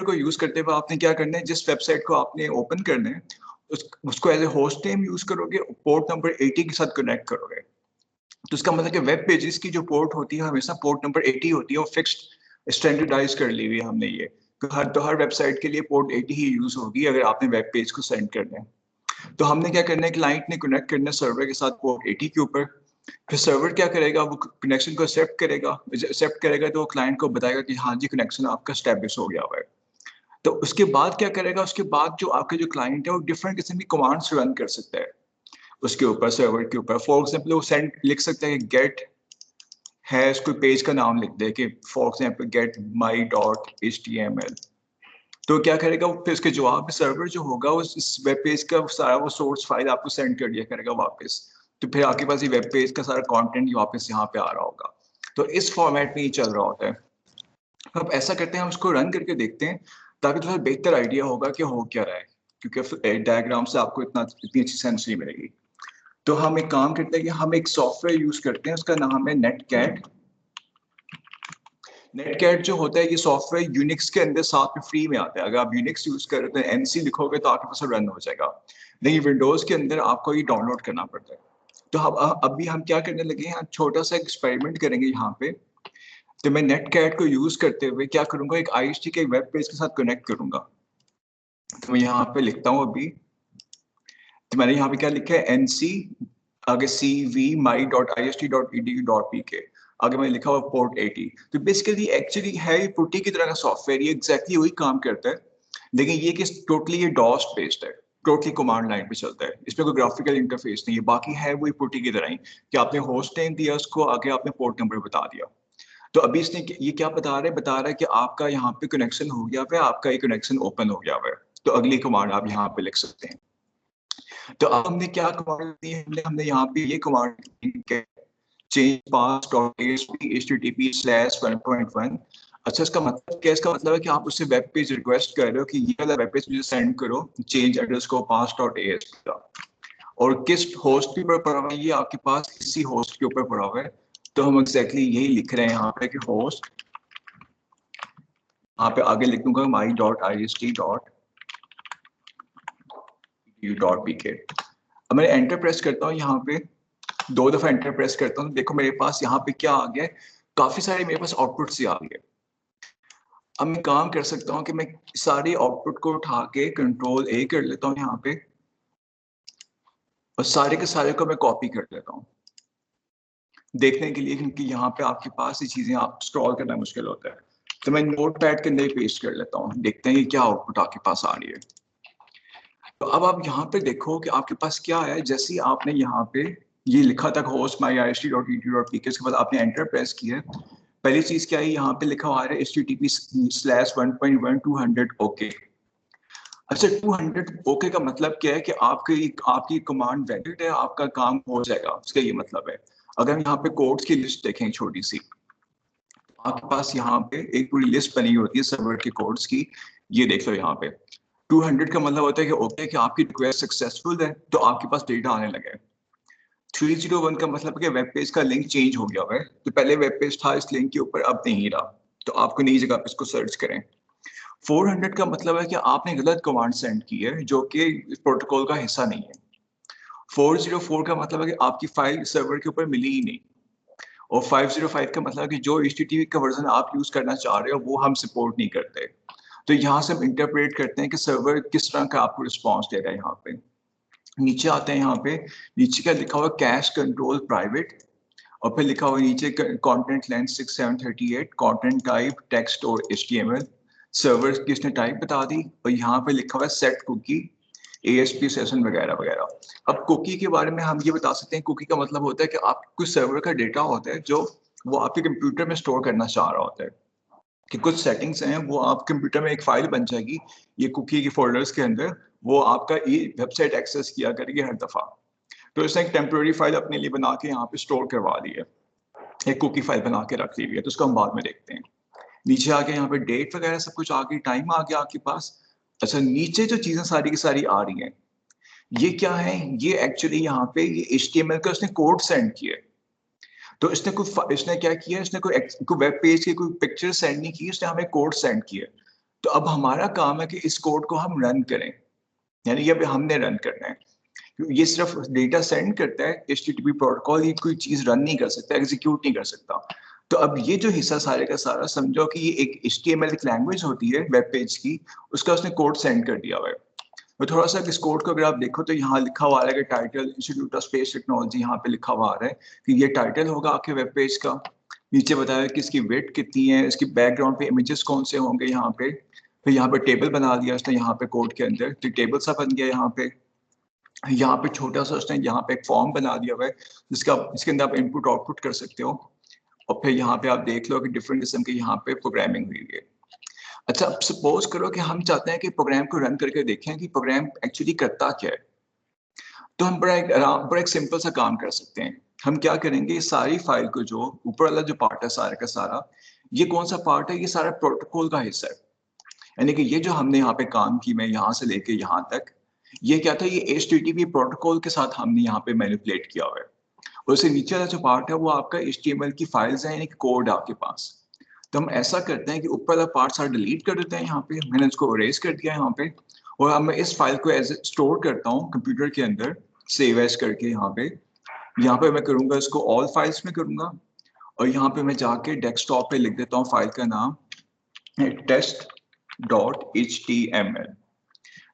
को यूज करते हुए आपने क्या करना है, जिस वेबसाइट को आपने ओपन करना है उसको as a host name use करोगे, पोर्ट नंबर 80 के साथ कनेक्ट करोगे। तो इसका मतलब कि वेब पेजेस की जो पोर्ट होती है हमेशा पोर्ट नंबर 80 होती है, और फिक्स्ड स्टैंडर्डाइज कर ली हुई है हमने ये, तो हर वेबसाइट के लिए पोर्ट 80 ही यूज होगी अगर आपने वेब पेज को सेंड करना है। तो हमने क्या करना है, क्लाइंट ने कनेक्ट करना है सर्वर के साथ पोर्ट 80 के ऊपर। फिर सर्वर क्या करेगा, वो कनेक्शन को एक्सेप्ट करेगा तो वो क्लाइंट को बताएगा कि हाँ जी कनेक्शन आपका स्टैब्लिश हो गया हुआ है। तो उसके बाद क्या करेगा, उसके बाद जो आपके जो क्लाइंट है वो डिफरेंट किस्म की कमांड्स रन कर सकता है उसके ऊपर, सर्वर के ऊपर। फॉर एग्जाम्पल वो सेंड लिख सकता है गेट है, कोई पेज का नाम लिख दे कि for example get my dot HTML। तो क्या करेगा वो, फिर उसके जवाब में सर्वर जो होगा उस इस वेब पेज का सारा वो सोर्स फाइल आपको सेंड कर दिया करेगा वापस। तो फिर आपके पास ये वेब पेज का सारा कंटेंट वापस यहाँ पे आ रहा होगा। तो इस फॉर्मेट में ये चल रहा होता है। अब ऐसा करते हैं, हम उसको रन करके देखते हैं ताकि थोड़ा बेहतर आइडिया होगा कि हो क्या रहा है, क्योंकि डायग्राम से आपको इतनी अच्छी सेंस नहीं मिलेगी। तो हम एक काम करते हैं कि हम एक सॉफ्टवेयर यूज करते हैं, उसका नाम है नेटकैट। नेटकैट जो होता है ये सॉफ्टवेयर यूनिक्स के अंदर साथ में फ्री में आता है। अगर आप यूनिक्स यूज कर रहे हैं NC लिखोगे तो आपके पास रन हो जाएगा, लेकिन विंडोज के अंदर आपको ये डाउनलोड करना पड़ता है। तो अभी हम क्या करने लगे हैं, छोटा सा एक्सपेरिमेंट करेंगे यहाँ पे। तो मैं नेटकैट को यूज करते हुए क्या करूंगा, एक IST के वेब पेज के साथ कनेक्ट करूंगा। तो मैं यहाँ पे लिखता हूँ अभी, तो मैंने यहाँ पे क्या लिखा है, NC आगे cv my.ist.edu.pk, आगे मैंने लिखा हुआ पोर्ट 80। तो बेसिकली एक्चुअली है ये पुट्टी की तरह का सॉफ्टवेयर, ये एग्जैक्टली वही काम करता है, लेकिन ये कि टोटली ये डॉस बेस्ड है, टोटली कमांड लाइन पे चलता है, इसमें कोई ग्राफिकल इंटरफेस नहीं है। बाकी है वही पुट्टी की तरह ही कि आपने होस्ट नेम दिया उसको, आगे आपने पोर्ट नंबर बता दिया। तो अभी इसने ये क्या बता रहा है कि आपका यहाँ पे कनेक्शन हो गया है, आपका ये कनेक्शन ओपन हो गया है। तो अगली कमांड आप यहाँ पे लिख सकते हैं। तो अब हमने क्या कमांड दी है, हमने हमने यहाँ पे ये कमांड चेंज पास डॉट http/1.1। अच्छा, इसका मतलब क्या है, इसका मतलब है कि आप उससे वेब पेज रिक्वेस्ट कर रहे हो कि ये वाला वेब पेज मुझे सेंड करो चेंज एड्रेस को pass.asp का, और किस होस्ट के ऊपर पड़ा हुआ है, ये आपके पास इसी होस्ट के ऊपर पड़ा हुआ है। तो हम एग्जैक्टली यही लिख रहे हैं यहाँ पे कि होस्ट, यहाँ पे आगे लिख दूंगा my.ist.edu.pk। अब मैं एंटर प्रेस करता हूँ यहाँ पे, 2 दफा एंटर प्रेस करता हूँ, देखो मेरे पास यहाँ पे क्या आ गया है, काफी सारे मेरे पास आउटपुट से आ गए। अब मैं काम कर सकता हूँ कि मैं सारे आउटपुट को उठा के कंट्रोल A कर लेता हूँ यहाँ पे, और सारे के सारे को मैं कॉपी कर लेता हूँ देखने के लिए, क्योंकि यहाँ पे आपके पास ये चीजें आप स्क्रॉल करना मुश्किल होता है। तो मैं नोट पैड के अंदर पेस्ट कर लेता हूँ, देखते हैं ये क्या आउटपुट आपके पास आ रही है। तो अब आप यहाँ पे देखो कि आपके पास क्या है। जैसे ही आपने यहाँ पे ये लिखा था host myist.edu.pk, इसके बाद आपने एंटर प्रेस किया, पहली चीज क्या है, यहाँ पे लिखा हुआ है http/1.1 200 ओके। अच्छा, 200 ओके का मतलब क्या है कि आपकी कमांड वैलिड है, आपका काम हो जाएगा, उसका ये मतलब है। अगर हम यहाँ पे कोड्स की लिस्ट देखें छोटी सी, आपके पास यहाँ पे एक पूरी लिस्ट बनी होती है सर्वर के कोड्स की, ये देख लो यहाँ पे 200 का मतलब होता है कि ओके कि आपकी रिक्वेस्ट सक्सेसफुल है, तो आपके पास डेटा आने लगा है। 301 का मतलब है कि वेब पेज का लिंक चेंज हो गया हुआ है, तो पहले वेब पेज था इस लिंक के ऊपर, अब नहीं रहा, तो आपको नई जगह पे इसको सर्च करें। 400 का मतलब है कि आपने गलत कमांड सेंड की है जो कि इस प्रोटोकॉल का हिस्सा नहीं है। 404 का मतलब है कि आपकी फाइल सर्वर के ऊपर मिली ही नहीं, और 505 का मतलब है कि जो HTTP का वर्जन आप यूज करना चाह रहे हो वो हम सपोर्ट नहीं करते। तो यहाँ से हम इंटरप्रेट करते हैं कि सर्वर किस तरह का आपको रिस्पॉन्स देगा। यहाँ पे नीचे आते हैं, यहाँ पे नीचे क्या लिखा हुआ, कैश कंट्रोल प्राइवेट, और फिर लिखा हुआ नीचे content length 6738, content type text और HTML, सर्वर की इसने टाइप बता दी, और यहाँ पे लिखा हुआ है सेट कुकी ASP सेशन वगैरह वगैरह। अब कुकी के बारे में हम ये बता सकते हैं, कुकी का मतलब होता है कि आप कुछ सर्वर का डेटा होता है जो वो आपके कंप्यूटर में स्टोर करना चाह रहा होता है, कि कुछ सेटिंग्स हैं वो आप कंप्यूटर में एक फाइल बन जाएगी ये कुकी के फोल्डर्स के अंदर, वो आपका ये वेबसाइट एक्सेस किया करेगी हर दफा। तो इसने एक टेम्प्रेरी फाइल अपने लिए बना के यहाँ पे स्टोर करवा दी है, एक कुकी फाइल बना के रख ली हुई है, तो उसको हम बाद में देखते हैं। नीचे आके यहाँ पे डेट वगैरह सब कुछ आ गई, टाइम आ गया आपके पास। अच्छा, नीचे जो चीजें सारी की सारी आ रही हैं, ये क्या है, ये एक्चुअली यहाँ पे ये HTML का उसने कोड सेंड किया है। तो इसने क्या किया, इसने कोई वेब पेज की कोई पिक्चर सेंड नहीं की, इसने हमें कोड सेंड किया। तो अब हमारा काम है कि इस कोड को हम रन करें, यानी ये हमने रन करना है। ये सिर्फ डेटा सेंड करता है, HTTP प्रोटोकॉल ये कोई चीज रन नहीं कर सकता, एग्जीक्यूट नहीं कर सकता। तो अब ये जो हिस्सा सारे का सारा समझो कि ये एक HTML की लैंग्वेज होती है वेब पेज की, उसका उसने कोड सेंड कर दिया हुआ है। तो थोड़ा सा इस कोड को अगर आप देखो तो यहाँ लिखा हुआ है कि title institute of space technology, यहाँ पे लिखा हुआ आ रहा है कि ये टाइटल होगा आपके वेब पेज का। नीचे बताया कि इसकी विड्थ कितनी है, इसकी बैकग्राउंड पे इमेजेस कौन से होंगे यहाँ पे। फिर यहाँ पे टेबल बना दिया उसने यहाँ पे कोड के अंदर, तो टेबल सा बन गया यहाँ पे। यहाँ पे छोटा सा उसने यहाँ पे एक फॉर्म बना दिया हुआ है जिसके अंदर आप इनपुट आउटपुट कर सकते हो। और फिर यहाँ पे आप देख लो कि डिफरेंट किस्म की यहाँ पे प्रोग्रामिंग हुई है। अच्छा, अब सपोज करो कि हम चाहते हैं कि प्रोग्राम को रन करके देखें कि प्रोग्राम एक्चुअली करता क्या है। तो हम बड़ा एक सिंपल सा काम कर सकते हैं। हम क्या करेंगे, सारी फाइल को, जो ऊपर वाला जो पार्ट है सारा का सारा, ये कौन सा पार्ट है, ये सारा प्रोटोकॉल का हिस्सा है। यानी कि ये जो हमने यहाँ पे काम की, मैं यहाँ से लेके यहाँ तक, ये क्या था, ये HTTP प्रोटोकॉल के साथ हमने यहाँ पे मैनिपुलेट किया हुआ है। और उससे नीचे वाला जो पार्ट है वो आपका HTML की फाइल्स है, यानी कि कोड आपके पास। तो हम ऐसा करते हैं कि ऊपर वाला पार्ट सारा डिलीट कर देते हैं, यहाँ पे मैंने उसको इरेज कर दिया यहाँ पे। और अब मैं इस फाइल को एज स्टोर करता हूँ कंप्यूटर के अंदर, सेव एज करके यहाँ पे मैं करूंगा इसको ऑल फाइल्स में करूंगा। और यहाँ पे मैं जाके डेस्कटॉप पे लिख देता हूँ फाइल का नाम test.html।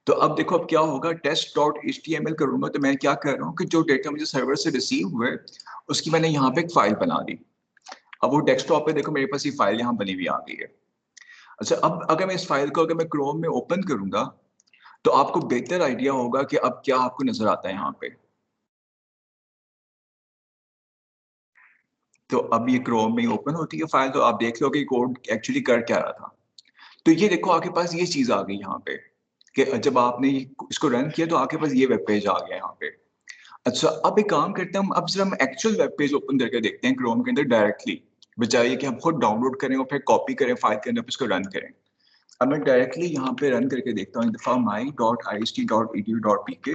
तो अब देखो अब क्या होगा, test.html करूंगा तो मैं क्या कर रहा हूँ कि जो डेटा मुझे सर्वर से रिसीव हुए उसकी मैंने यहाँ पे एक फाइल बना दी। अब वो डेस्कटॉप पे देखो मेरे पास ये फाइल यहाँ बनी हुई आ गई है। अच्छा, अब अगर मैं इस फाइल को अगर मैं क्रोम में ओपन करूंगा तो आपको बेहतर आइडिया होगा कि अब क्या आपको नजर आता है यहाँ पे। तो अब ये क्रोम में ओपन होती है फाइल, तो आप देख लो कि कोड एक्चुअली कर क्या रहा था। तो ये देखो आपके पास ये चीज आ गई यहाँ पे कि जब आपने इसको रन किया तो आपके पास ये वेब पेज आ गया यहाँ पे। अच्छा, अब एक काम करते हैं अब जरा हम एक्चुअल वेब पेज ओपन करके देखते हैं क्रोम के अंदर डायरेक्टली, बजाय कि हम खुद डाउनलोड करें और फिर कॉपी करें फाइल के अंदर इसको रन करें। अब मैं डायरेक्टली यहाँ पे रन करके देखता हूँ, दफा my.ist.edu.pk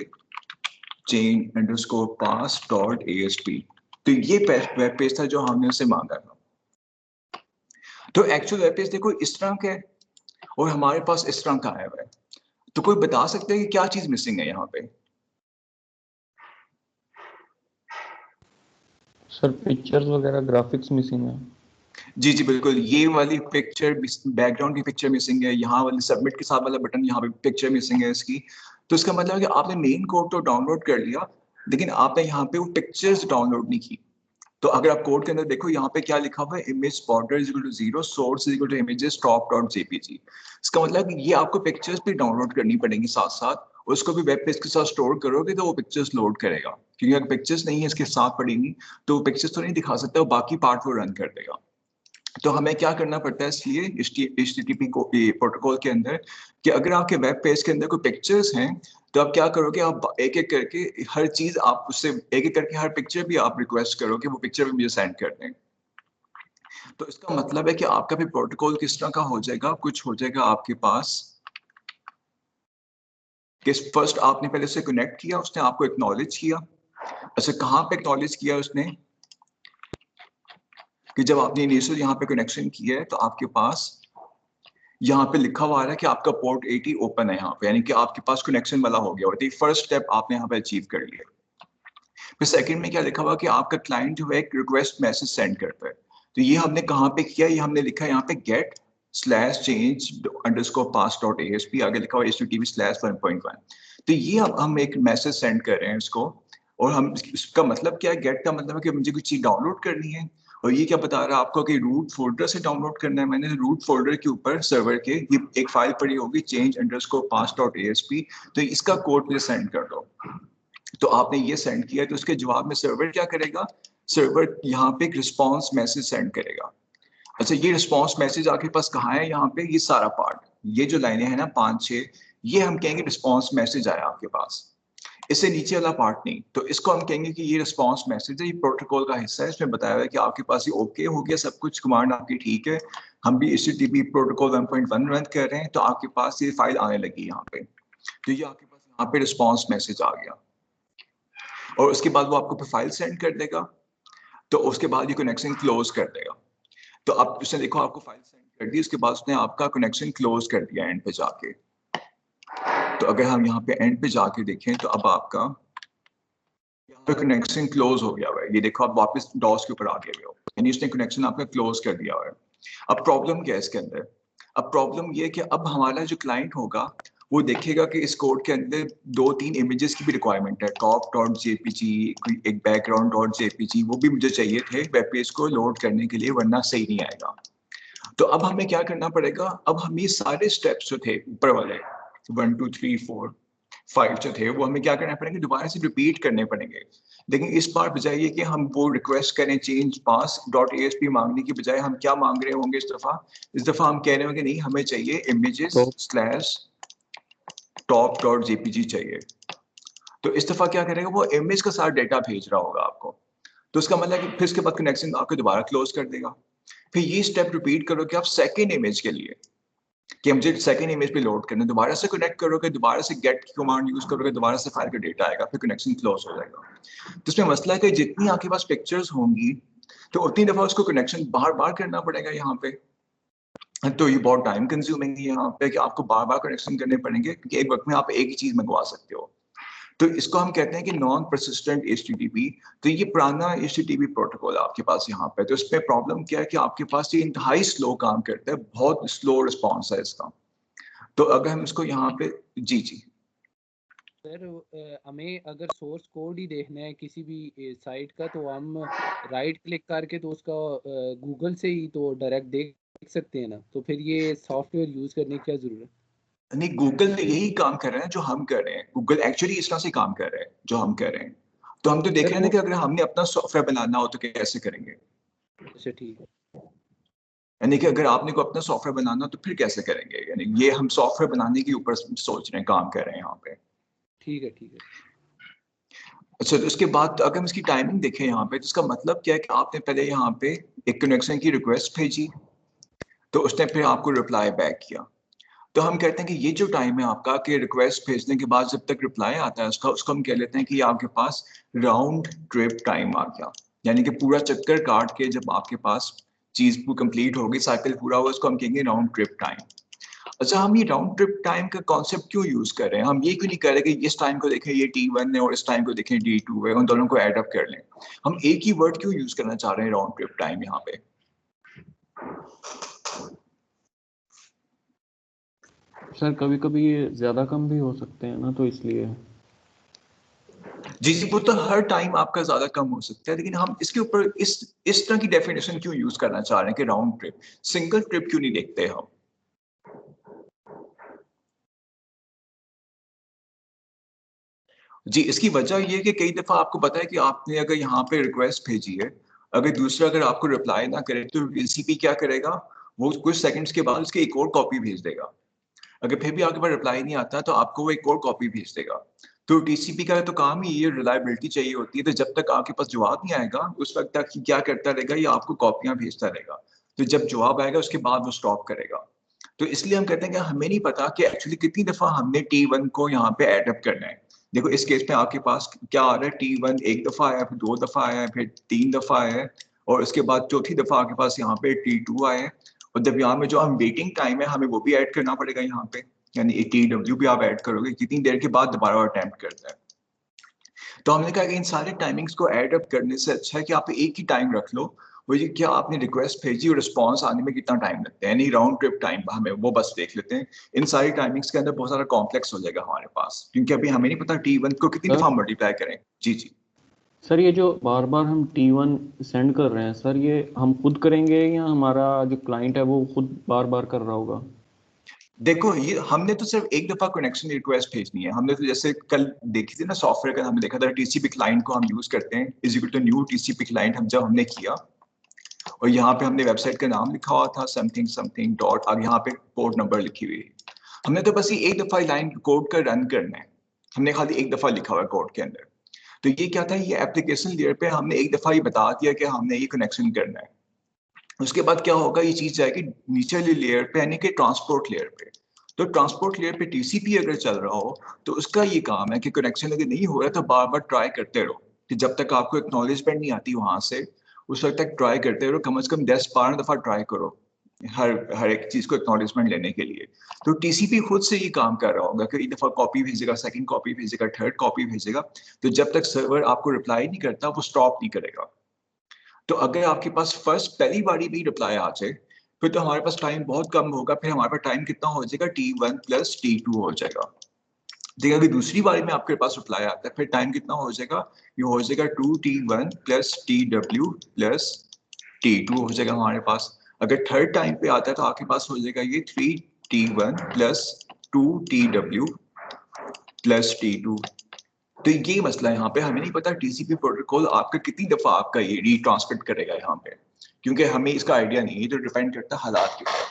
chain_pass.asp। तो ये वेब पेज था जो हमने उससे मांगा था। तो एक्चुअल वेब पेज देखो इस तरह का है और हमारे पास इस तरह का आया हुआ है। तो कोई बता सकते हैं कि क्या चीज मिसिंग है यहाँ पे? सर पिक्चर्स वगैरह ग्राफिक्स मिसिंग है। जी जी बिल्कुल, ये वाली पिक्चर, बैकग्राउंड की पिक्चर मिसिंग है, यहाँ वाली सबमिट के साथ वाला बटन, यहाँ पे पिक्चर मिसिंग है इसकी। तो इसका मतलब है कि आपने मेन कोड तो डाउनलोड कर लिया लेकिन आपने यहाँ पे वो पिक्चर्स डाउनलोड नहीं की। तो अगर आप कोड के अंदर देखो यहाँ पे क्या लिखा हुआ है, image border is equal to 0, source is equal to images top dot JPG. इसका मतलब है कि ये आपको पिक्चर्स भी डाउनलोड करनी पड़ेंगी साथ साथ, उसको भी वेब पेज के साथ स्टोर करोगे तो वो पिक्चर्स लोड करेगा। क्योंकि अगर पिक्चर्स नहीं है इसके साथ पड़ेंगी तो वो पिक्चर्स तो नहीं दिखा सकता, वो बाकी पार्ट वो रन कर देगा। तो हमें क्या करना पड़ता है इसलिए HTTP को प्रोटोकॉल के अंदर, कि अगर आपके वेब पेज के अंदर कोई पिक्चर्स हैं तो आप क्या करोगे, आप एक एक करके हर चीज आप उससे एक एक करके हर पिक्चर भी आप रिक्वेस्ट करोगे वो पिक्चर भी मुझे सेंड कर दें। तो इसका मतलब है कि आपका भी प्रोटोकॉल किस तरह का हो जाएगा, कुछ हो जाएगा आपके पास कि फर्स्ट आपने पहले से कनेक्ट किया, उसने आपको एक्नॉलेज किया। अच्छा, कहाँ पे एक्नॉलेज किया उसने, कि जब आपने इनिशियल यहाँ पे कनेक्शन किया है तो आपके पास यहाँ पे लिखा हुआ आ रहा है कि आपका पोर्ट 80 ओपन है यहाँ पे, यानी कि आपके पास कनेक्शन वाला हो गया। और फर्स्ट स्टेप आपने यहाँ पे अचीव कर लिया। फिर सेकंड में क्या लिखा हुआ कि आपका क्लाइंट जो है एक रिक्वेस्ट मैसेज सेंड करता है। तो ये हमने कहाँ पे किया, ये हमने लिखा है यहाँ पे get/change_pass.asp, आगे लिखा हुआ http/1.1। तो ये अब हम एक मैसेज सेंड कर रहे हैं इसको। और हम इसका मतलब क्या है, गेट का मतलब है कि मुझे कुछ चीज डाउनलोड करनी है। और ये क्या बता रहा है आपको कि रूट फोल्डर से डाउनलोड करना है। मैंने रूट फोल्डर के ऊपर सर्वर के ये एक फाइल पड़ी होगी change_pass.asp, तो इसका कोड मुझे सेंड कर दो। तो आपने ये सेंड किया तो उसके जवाब में सर्वर क्या करेगा, सर्वर यहाँ पे एक रिस्पॉन्स मैसेज सेंड करेगा। अच्छा, ये रिस्पॉन्स मैसेज आपके पास कहाँ है, यहाँ पे ये सारा पार्ट, ये जो लाइनें हैं ना 5-6, ये हम कहेंगे रिस्पॉन्स मैसेज आया आपके पास। इससे नीचे वाला पार्ट नहीं, तो इसको हम कहेंगे कि ये रिस्पॉन्स मैसेज है, ये प्रोटोकॉल का हिस्सा है। इसमें बताया हुआ है कि आपके पास ये ओके हो गया सब कुछ, कमांड आपकी ठीक है, हम भी HTTP प्रोटोकॉल 1.1 रन कर रहे हैं, तो आपके पास ये फाइल आने लगी यहाँ पे। तो ये आपके पास यहाँ पे रिस्पॉन्स मैसेज आ गया और उसके बाद वो आपको फाइल सेंड कर देगा। तो उसके बाद ये कनेक्शन क्लोज कर देगा। तो अब उसने देखो आपको फाइल सेंड कर दी, उसके बाद उसने आपका कनेक्शन क्लोज कर दिया एंड पे जाके। तो अगर हम यहाँ पे एंड पे जाके देखें तो अब आपका यहाँ पे कनेक्शन क्लोज हो गया हुआ है। ये देखो आप वापस डॉस के ऊपर आ गए हो, यानी उसने कनेक्शन आपका क्लोज कर दिया हुआ है। अब प्रॉब्लम क्या है इसके अंदर? अब प्रॉब्लम ये है कि अब हमारा जो क्लाइंट होगा वो देखेगा कि इस कोड के अंदर 2-3 इमेजेस की भी रिक्वायरमेंट है, टॉप डॉट जेपीजी, एक बैकग्राउंड डॉट जेपीजी, वो भी मुझे चाहिए थे वेब पेज को लोड करने के लिए, वरना सही नहीं आएगा। तो अब हमें क्या करना पड़ेगा? अब हम ये सारे स्टेप्स जो थे ऊपर वाले 1 2 3 4 5 जो थे वो हमें क्या करना पड़ेंगे, दोबारा से रिपीट करने पड़ेंगे। लेकिन इस बार बजाय ये कि हम वो रिक्वेस्ट करें चेंज पास डॉट ASP मांगने की बजाय हम क्या मांग रहे होंगे इस दफा हम कह रहे होंगे नहीं, हमें चाहिए images slash top dot JPG चाहिए। तो इस दफा क्या करेगा, वो इमेज का सारा डेटा भेज रहा होगा आपको। तो उसका मतलब कि फिर उसके बाद कनेक्शन आपको दोबारा क्लोज कर देगा। फिर ये स्टेप रिपीट करोगे आप सेकेंड इमेज के लिए कि मुझे सेकंड इमेज पे लोड करना है, दोबारा से कनेक्ट करोगे, दोबारा से गेट की कमांड यूज करोगे, दोबारा से फाइल का डेटा आएगा, फिर कनेक्शन क्लोज हो जाएगा। तो इसमें मसला है कि जितनी आपके पास पिक्चर्स होंगी तो उतनी दफा उसको कनेक्शन बार बार करना पड़ेगा यहाँ पे। तो ये बहुत टाइम कंज्यूमिंग है यहाँ पे कि आपको बार बार कनेक्शन करने पड़ेंगे, क्योंकि एक वक्त में आप एक ही चीज मंगवा सकते हो। तो इसको हम कहते हैं कि नॉन परसिस्टेंट HTTP। तो ये पुराना HTTP प्रोटोकॉल आपके पास यहाँ पे। तो इसमें प्रॉब्लम क्या है कि आपके पास ये इंतहाई स्लो काम करता है, बहुत स्लो रिस्पॉन्स है इसका। तो अगर हम इसको यहाँ पे जी जी सर हमें अगर सोर्स कोड ही देखना है किसी भी साइट का तो हम राइट क्लिक करके तो उसका गूगल से ही तो डायरेक्ट देख सकते हैं ना, तो फिर ये सॉफ्टवेयर यूज करने की क्या जरूरत? नहीं, गूगल यही काम कर रहे हैं जो हम कर रहे हैं। गूगल एक्चुअली इस तरह से काम कर रहे हैं जो हम कर रहे हैं। तो हम तो देख सर रहे हैं ना कि अगर हमने अपना सॉफ्टवेयर बनाना हो तो कैसे करेंगे। अच्छा ठीक है। यानी कि अगर आपने को अपना सॉफ्टवेयर बनाना हो तो फिर कैसे करेंगे, यानी ये हम सॉफ्टवेयर बनाने के ऊपर सोच रहे हैं, काम कर रहे हैं यहाँ पे। ठीक है ठीक है। अच्छा, तो उसके बाद अगर हम इसकी टाइमिंग देखें यहाँ पे, तो इसका मतलब क्या है कि आपने पहले यहाँ पे एक कनेक्शन की रिक्वेस्ट भेजी, तो उसने फिर आपको रिप्लाई बैक किया। तो हम कहते हैं कि ये जो टाइम है आपका कि रिक्वेस्ट भेजने के बाद जब तक रिप्लाई आता है उसका, उसको हम कह लेते हैं कि ये आपके पास राउंड ट्रिप टाइम आ गया। यानी कि पूरा चक्कर काट के जब आपके पास चीज कंप्लीट होगी, साइकिल पूरा हुआ, उसको हम कहेंगे राउंड ट्रिप टाइम। अच्छा, हम ये राउंड ट्रिप टाइम का कॉन्सेप्ट क्यों यूज कर रहे हैं? हम ये क्यों नहीं कर रहे कि इस टाइम को देखें ये T1 है और इस टाइम को देखें T2 है, उन दोनों को एड अप कर लें? हम एक ही वर्ड क्यों यूज करना चाह रहे हैं राउंड ट्रिप टाइम यहाँ पे? सर कभी कभी ये ज्यादा कम भी हो सकते हैं ना, तो इसलिए। जी जी, वो तो हर टाइम आपका ज्यादा कम हो सकता है, लेकिन हम इसके ऊपर इस तरह की डेफिनेशन क्यों यूज करना चाह रहे हैं कि राउंड ट्रिप, सिंगल ट्रिप क्यों नहीं देखते हम? जी, इसकी वजह ये है कि कई दफा आपको पता है कि आपने अगर यहाँ पे रिक्वेस्ट भेजी है, अगर दूसरा अगर आपको रिप्लाई ना करे तो TCP क्या करेगा, वो कुछ सेकंड्स के बाद उसकी एक और कॉपी भेज देगा। अगर फिर भी आपके पास रिप्लाई नहीं आता तो आपको वो एक और कॉपी भेज देगा। तो TCP का तो काम ही ये रिलायबिलिटी चाहिए होती है। तो जब तक आपके पास जवाब नहीं आएगा उस वक्त तक ये क्या करता रहेगा, ये आपको कॉपियां भेजता रहेगा। तो जब जवाब आएगा उसके बाद वो स्टॉप करेगा। तो इसलिए हम कहते हैं कि हमें नहीं पता कि एक्चुअली कितनी दफा हमने T1 को यहाँ पे एडअप करना है। देखो इस केस में आपके पास क्या आ रहा है, T1 एक दफा आया, फिर 2 दफा आया, फिर 3 दफा आया, और उसके बाद चौथी दफा आपके पास यहाँ पे T2 आया है। और जब यहाँ में जो हम वेटिंग टाइम है हमें वो भी ऐड करना पड़ेगा यहाँ पे, यानी TW भी आप ऐड करोगे कितनी देर के बाद दोबारा अटेम्प्ट करता है। तो हमने कहा कि इन सारे टाइमिंग्स को ऐड अप करने से अच्छा है कि आप एक ही टाइम रख लो, वो ये क्या आपने रिक्वेस्ट भेजी और रिस्पॉन्स आने में कितना टाइम लगता है, यानी राउंड ट्रिप टाइम हमें वो बस देख लेते हैं। इन सारी टाइमिंग्स के अंदर बहुत सारा कॉम्प्लेक्स हो जाएगा हमारे पास, क्योंकि अभी हमें नहीं पता T1 को कितनी सर दफा मल्टीप्लाई करें। जी जी सर ये जो बार बार हम T1 सेंड कर रहे हैं सर, ये हम खुद करेंगे या हमारा जो क्लाइंट है वो खुद बार बार कर रहा होगा? देखो, ये हमने तो सिर्फ एक दफा कनेक्शन रिक्वेस्ट भेजनी है। हमने तो जैसे कल देखी थी ना सॉफ्टवेयर का, हमने देखा था TCP क्लाइंट को हम यूज करते हैं is equal to new TCP client, हम जब हमने किया और यहाँ पे हमने वेबसाइट का नाम लिखा हुआ था समथिंग समथिंग डॉट, अब यहाँ पे पोर्ट नंबर लिखी हुई है। हमने तो बस ये एक दफा लाइन कोड का रन करना है, हमने खाली एक दफा लिखा हुआ है कोड के अंदर। तो ये क्या था, ये एप्लीकेशन लेयर पे हमने एक दफा ही बता दिया कि हमने ये कनेक्शन करना है। उसके बाद क्या होगा, ये चीज जाएगी नीचे वाली लेयर पे, यानी कि ट्रांसपोर्ट लेयर पे। तो ट्रांसपोर्ट लेयर पे TCP अगर चल रहा हो तो उसका ये काम है कि कनेक्शन अगर नहीं हो रहा तो बार बार ट्राई करते रहो, कि जब तक आपको एक्नॉलेजमेंट नहीं आती वहां से उस वक्त तक ट्राई करते रहो, कम से कम 10-12 दफा ट्राई करो। हर एक चीज को एक्नॉलेजमेंट लेने के लिए। तो टीसीपी खुद से ये काम कर रहा होगा कि एक दफा कॉपी भेजेगा, सेकंड कॉपी भेजेगा, थर्ड कॉपी भेजेगा, तो जब तक सर्वर आपको रिप्लाई नहीं करता वो स्टॉप नहीं करेगा। तो अगर आपके पास फर्स्ट पहली बारी भी रिप्लाई आ जाए फिर तो हमारे पास टाइम बहुत कम होगा, फिर हमारे पास टाइम कितना हो जाएगा, T1 + T2 हो जाएगा। देखिए अगर दूसरी बारी में आपके पास रिप्लाई आता है फिर टाइम कितना हो जाएगा, ये हो जाएगा 2T1 + TW + T2 हो जाएगा हमारे पास। अगर थर्ड टाइम पे आता है तो आपके पास हो जाएगा ये 3T1 + 2TW + T2। तो ये मसला यहाँ पे हमें नहीं पता टीसीपी प्रोटोकॉल आपका कितनी दफा आपका ये रीट्रांसमिट करेगा यहाँ पे, क्योंकि हमें इसका आइडिया नहीं है, तो डिपेंड करता है हालात के ऊपर।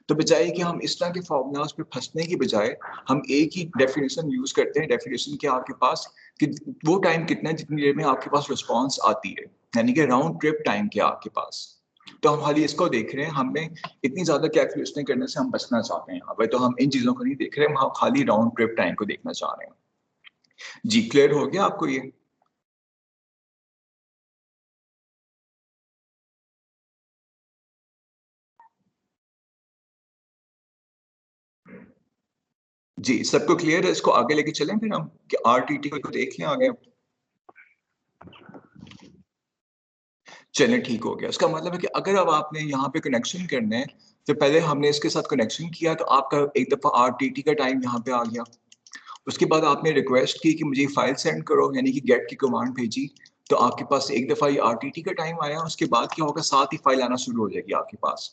तो बजाय कि हम इस तरह के फॉर्मूलाज पे फंसने की बजाय हम एक ही डेफिनेशन यूज करते हैं। डेफिनेशन क्या आपके पास कि वो टाइम कितना है जितनी देर में आपके पास रिस्पॉन्स आती है, यानी कि राउंड ट्रिप टाइम क्या आपके पास। तो हम खाली इसको देख रहे हैं, हमें इतनी ज्यादा कैलकुलेशन करने से हम बचना चाहते हैं यहाँ पे, तो हम इन चीजों को नहीं देख रहे, हम खाली राउंड ट्रिप टाइम को देखना चाह रहे हैं। जी क्लियर हो गया आपको ये? जी सबको क्लियर है? इसको आगे लेके चलें फिर हम कि आरटीटी को देख लें आगे। चलें ठीक हो गया। इसका मतलब है कि अगर अब आपने यहाँ पे कनेक्शन करना है तो पहले हमने इसके साथ कनेक्शन किया तो आपका एक दफा आरटीटी का टाइम यहाँ पे आ गया। उसके बाद आपने रिक्वेस्ट की कि मुझे फाइल सेंड करो, यानी कि गेट की कमांड भेजी, तो आपके पास एक दफा ये आरटीटी का टाइम आया। उसके बाद क्या होगा, साथ ही फाइल आना शुरू हो जाएगी आपके पास।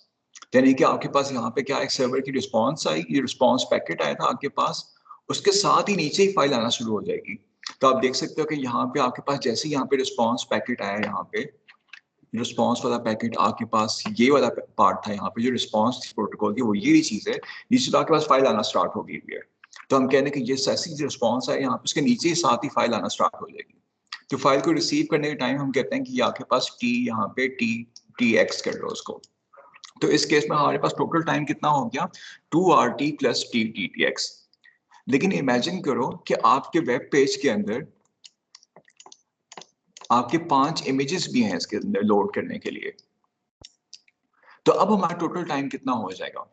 यानी कि आपके पास यहाँ पे क्या एक सर्वर की रिस्पॉन्स आई, ये रिस्पॉन्स पैकेट आया था आपके पास, उसके साथ ही नीचे ही फाइल आना शुरू हो जाएगी। तो आप देख सकते हो कि यहाँ पे आपके पास जैसे यहाँ पे रिस्पॉन्स पैकेट आया, यहाँ पे रिस्पॉन्स वाला पैकेट आपके पास ये वाला पार्ट था, यहाँ पे जो रिस्पॉन्स प्रोटोकॉल की वो ये चीज है, नीचे तो आपके पास फाइल आना स्टार्ट हो गई है। तो हम कहने कि ये जैसी रिस्पॉन्स है यहाँ पे उसके नीचे ही साथ ही फाइल आना स्टार्ट हो जाएगी। तो फाइल को रिसीव करने के टाइम हम कहते हैं कि आपके पास टी यहाँ पे टी एक्स कर लो उसको। तो इस केस में हमारे पास टोटल टाइम कितना हो गया, 2RT + TTX। लेकिन इमेजिन करो कि आपके वेब पेज के अंदर आपके 5 इमेजेस भी हैं इसके अंदर लोड करने के लिए, तो अब हमारा टोटल टाइम कितना हो जाएगा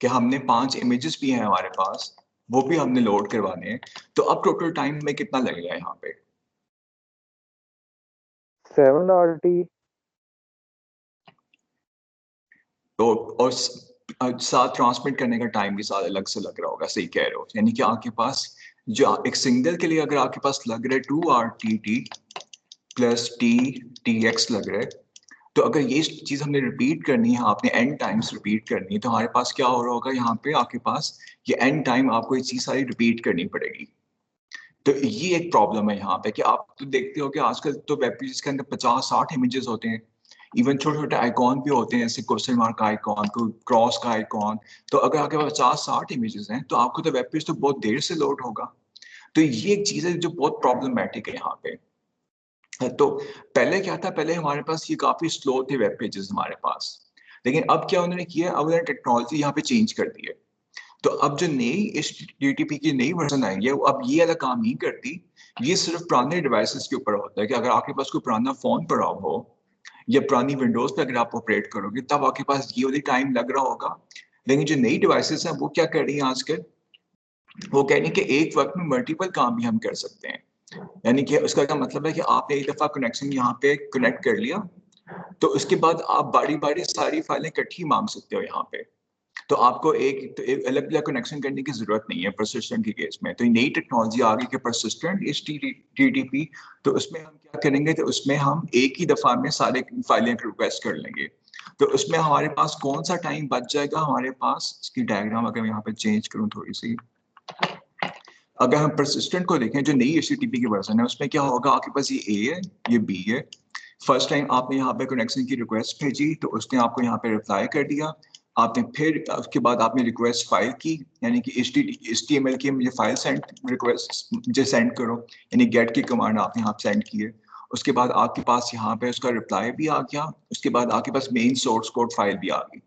कि हमने 5 इमेजेस भी हैं हमारे पास, वो भी हमने लोड करवाने हैं, तो अब टोटल टाइम में कितना लगेगा यहाँ पे? 7RT। तो और साथ ट्रांसमिट करने का टाइम भी साथ अलग से लग रहा होगा, सही कह रहे हो। यानी कि आपके पास जो एक सिग्नल के लिए अगर आपके पास लग रहा है 2RTT + TTX लग रहा है, तो अगर ये चीज हमने रिपीट करनी है, आपने n टाइम्स रिपीट करनी है, तो हमारे पास क्या हो रहा होगा, यहाँ पे आपके पास ये n टाइम आपको ये चीज सारी रिपीट करनी पड़ेगी। तो ये एक प्रॉब्लम है यहाँ पे कि आप तो देखते हो कि आजकल तो वेब पेजेस के अंदर 50-60 इमेजेस होते हैं, इवन छोटे छोटे आइकॉन भी होते हैं, जैसे क्वेश्चन मार्क का आइकॉन, क्रॉस का आइकॉन। तो अगर आपके पास 50-60 इमेजेस हैं तो आपको तो वेब पेज तो बहुत देर से लोड होगा। तो ये एक चीज है जो बहुत प्रॉब्लमैटिक है यहाँ पे। तो पहले क्या था, पहले हमारे पास ये काफी स्लो थे वेब पेजेस हमारे पास, लेकिन अब क्या उन्होंने किया, अब उन्होंने टेक्नोलॉजी यहाँ पे चेंज कर दी है। तो अब जो नई HTTP की नई वर्जन आई है वो अब ये वाला काम नहीं करती, ये सिर्फ पुराने डिवाइसेस के ऊपर होता है कि अगर आपके पास कोई पुराना फोन पड़ा हो या पुरानी विंडोज पे अगर आप ऑपरेट करोगे तब आपके पास ये वाली टाइम लग रहा होगा। लेकिन जो नई डिवाइसेस हैं वो क्या कर रही हैं आजकल, वो कह रही है कि एक वक्त में मल्टीपल काम भी हम कर सकते हैं। यानी कि उसका क्या मतलब है कि आपने एक दफा कनेक्शन यहाँ पे कनेक्ट कर लिया, तो उसके बाद आप बारी बारी सारी फाइलें इकट्ठी मांग सकते हो यहाँ पे। तो आपको एक अलग अलग कनेक्शन करने की जरूरत नहीं है परसिस्टेंट के केस में। तो नई टेक्नोलॉजी आ गई कि परसिस्टेंट HTTP, तो उसमें हम क्या करेंगे, तो उसमें हम एक ही दफा में सारे फाइलें रिक्वेस्ट कर लेंगे। तो उसमें हमारे पास कौन सा टाइम बच जाएगा, हमारे पास इसकी डायग्राम अगर मैं यहाँ पे चेंज करूँ थोड़ी सी, अगर हम परसिस्टेंट को देखें जो नई HTTP की वर्जन है उसमें क्या होगा, आपके पास ये A है, ये B है। फर्स्ट टाइम आपने यहाँ पे कनेक्शन की रिक्वेस्ट भेजी तो उसने आपको यहाँ पे रिप्लाई कर दिया। आपने फिर उसके बाद आपने रिक्वेस्ट फाइल की, यानी कि HTML की मुझे फाइल सेंड रिक्वेस्ट मुझे सेंड करो, यानी गेट की कमांड आपने यहाँ सेंड की है। उसके बाद आपके पास यहाँ पे उसका रिप्लाई भी आ गया, उसके बाद आपके पास मेन सोर्स कोड फाइल भी आ गई।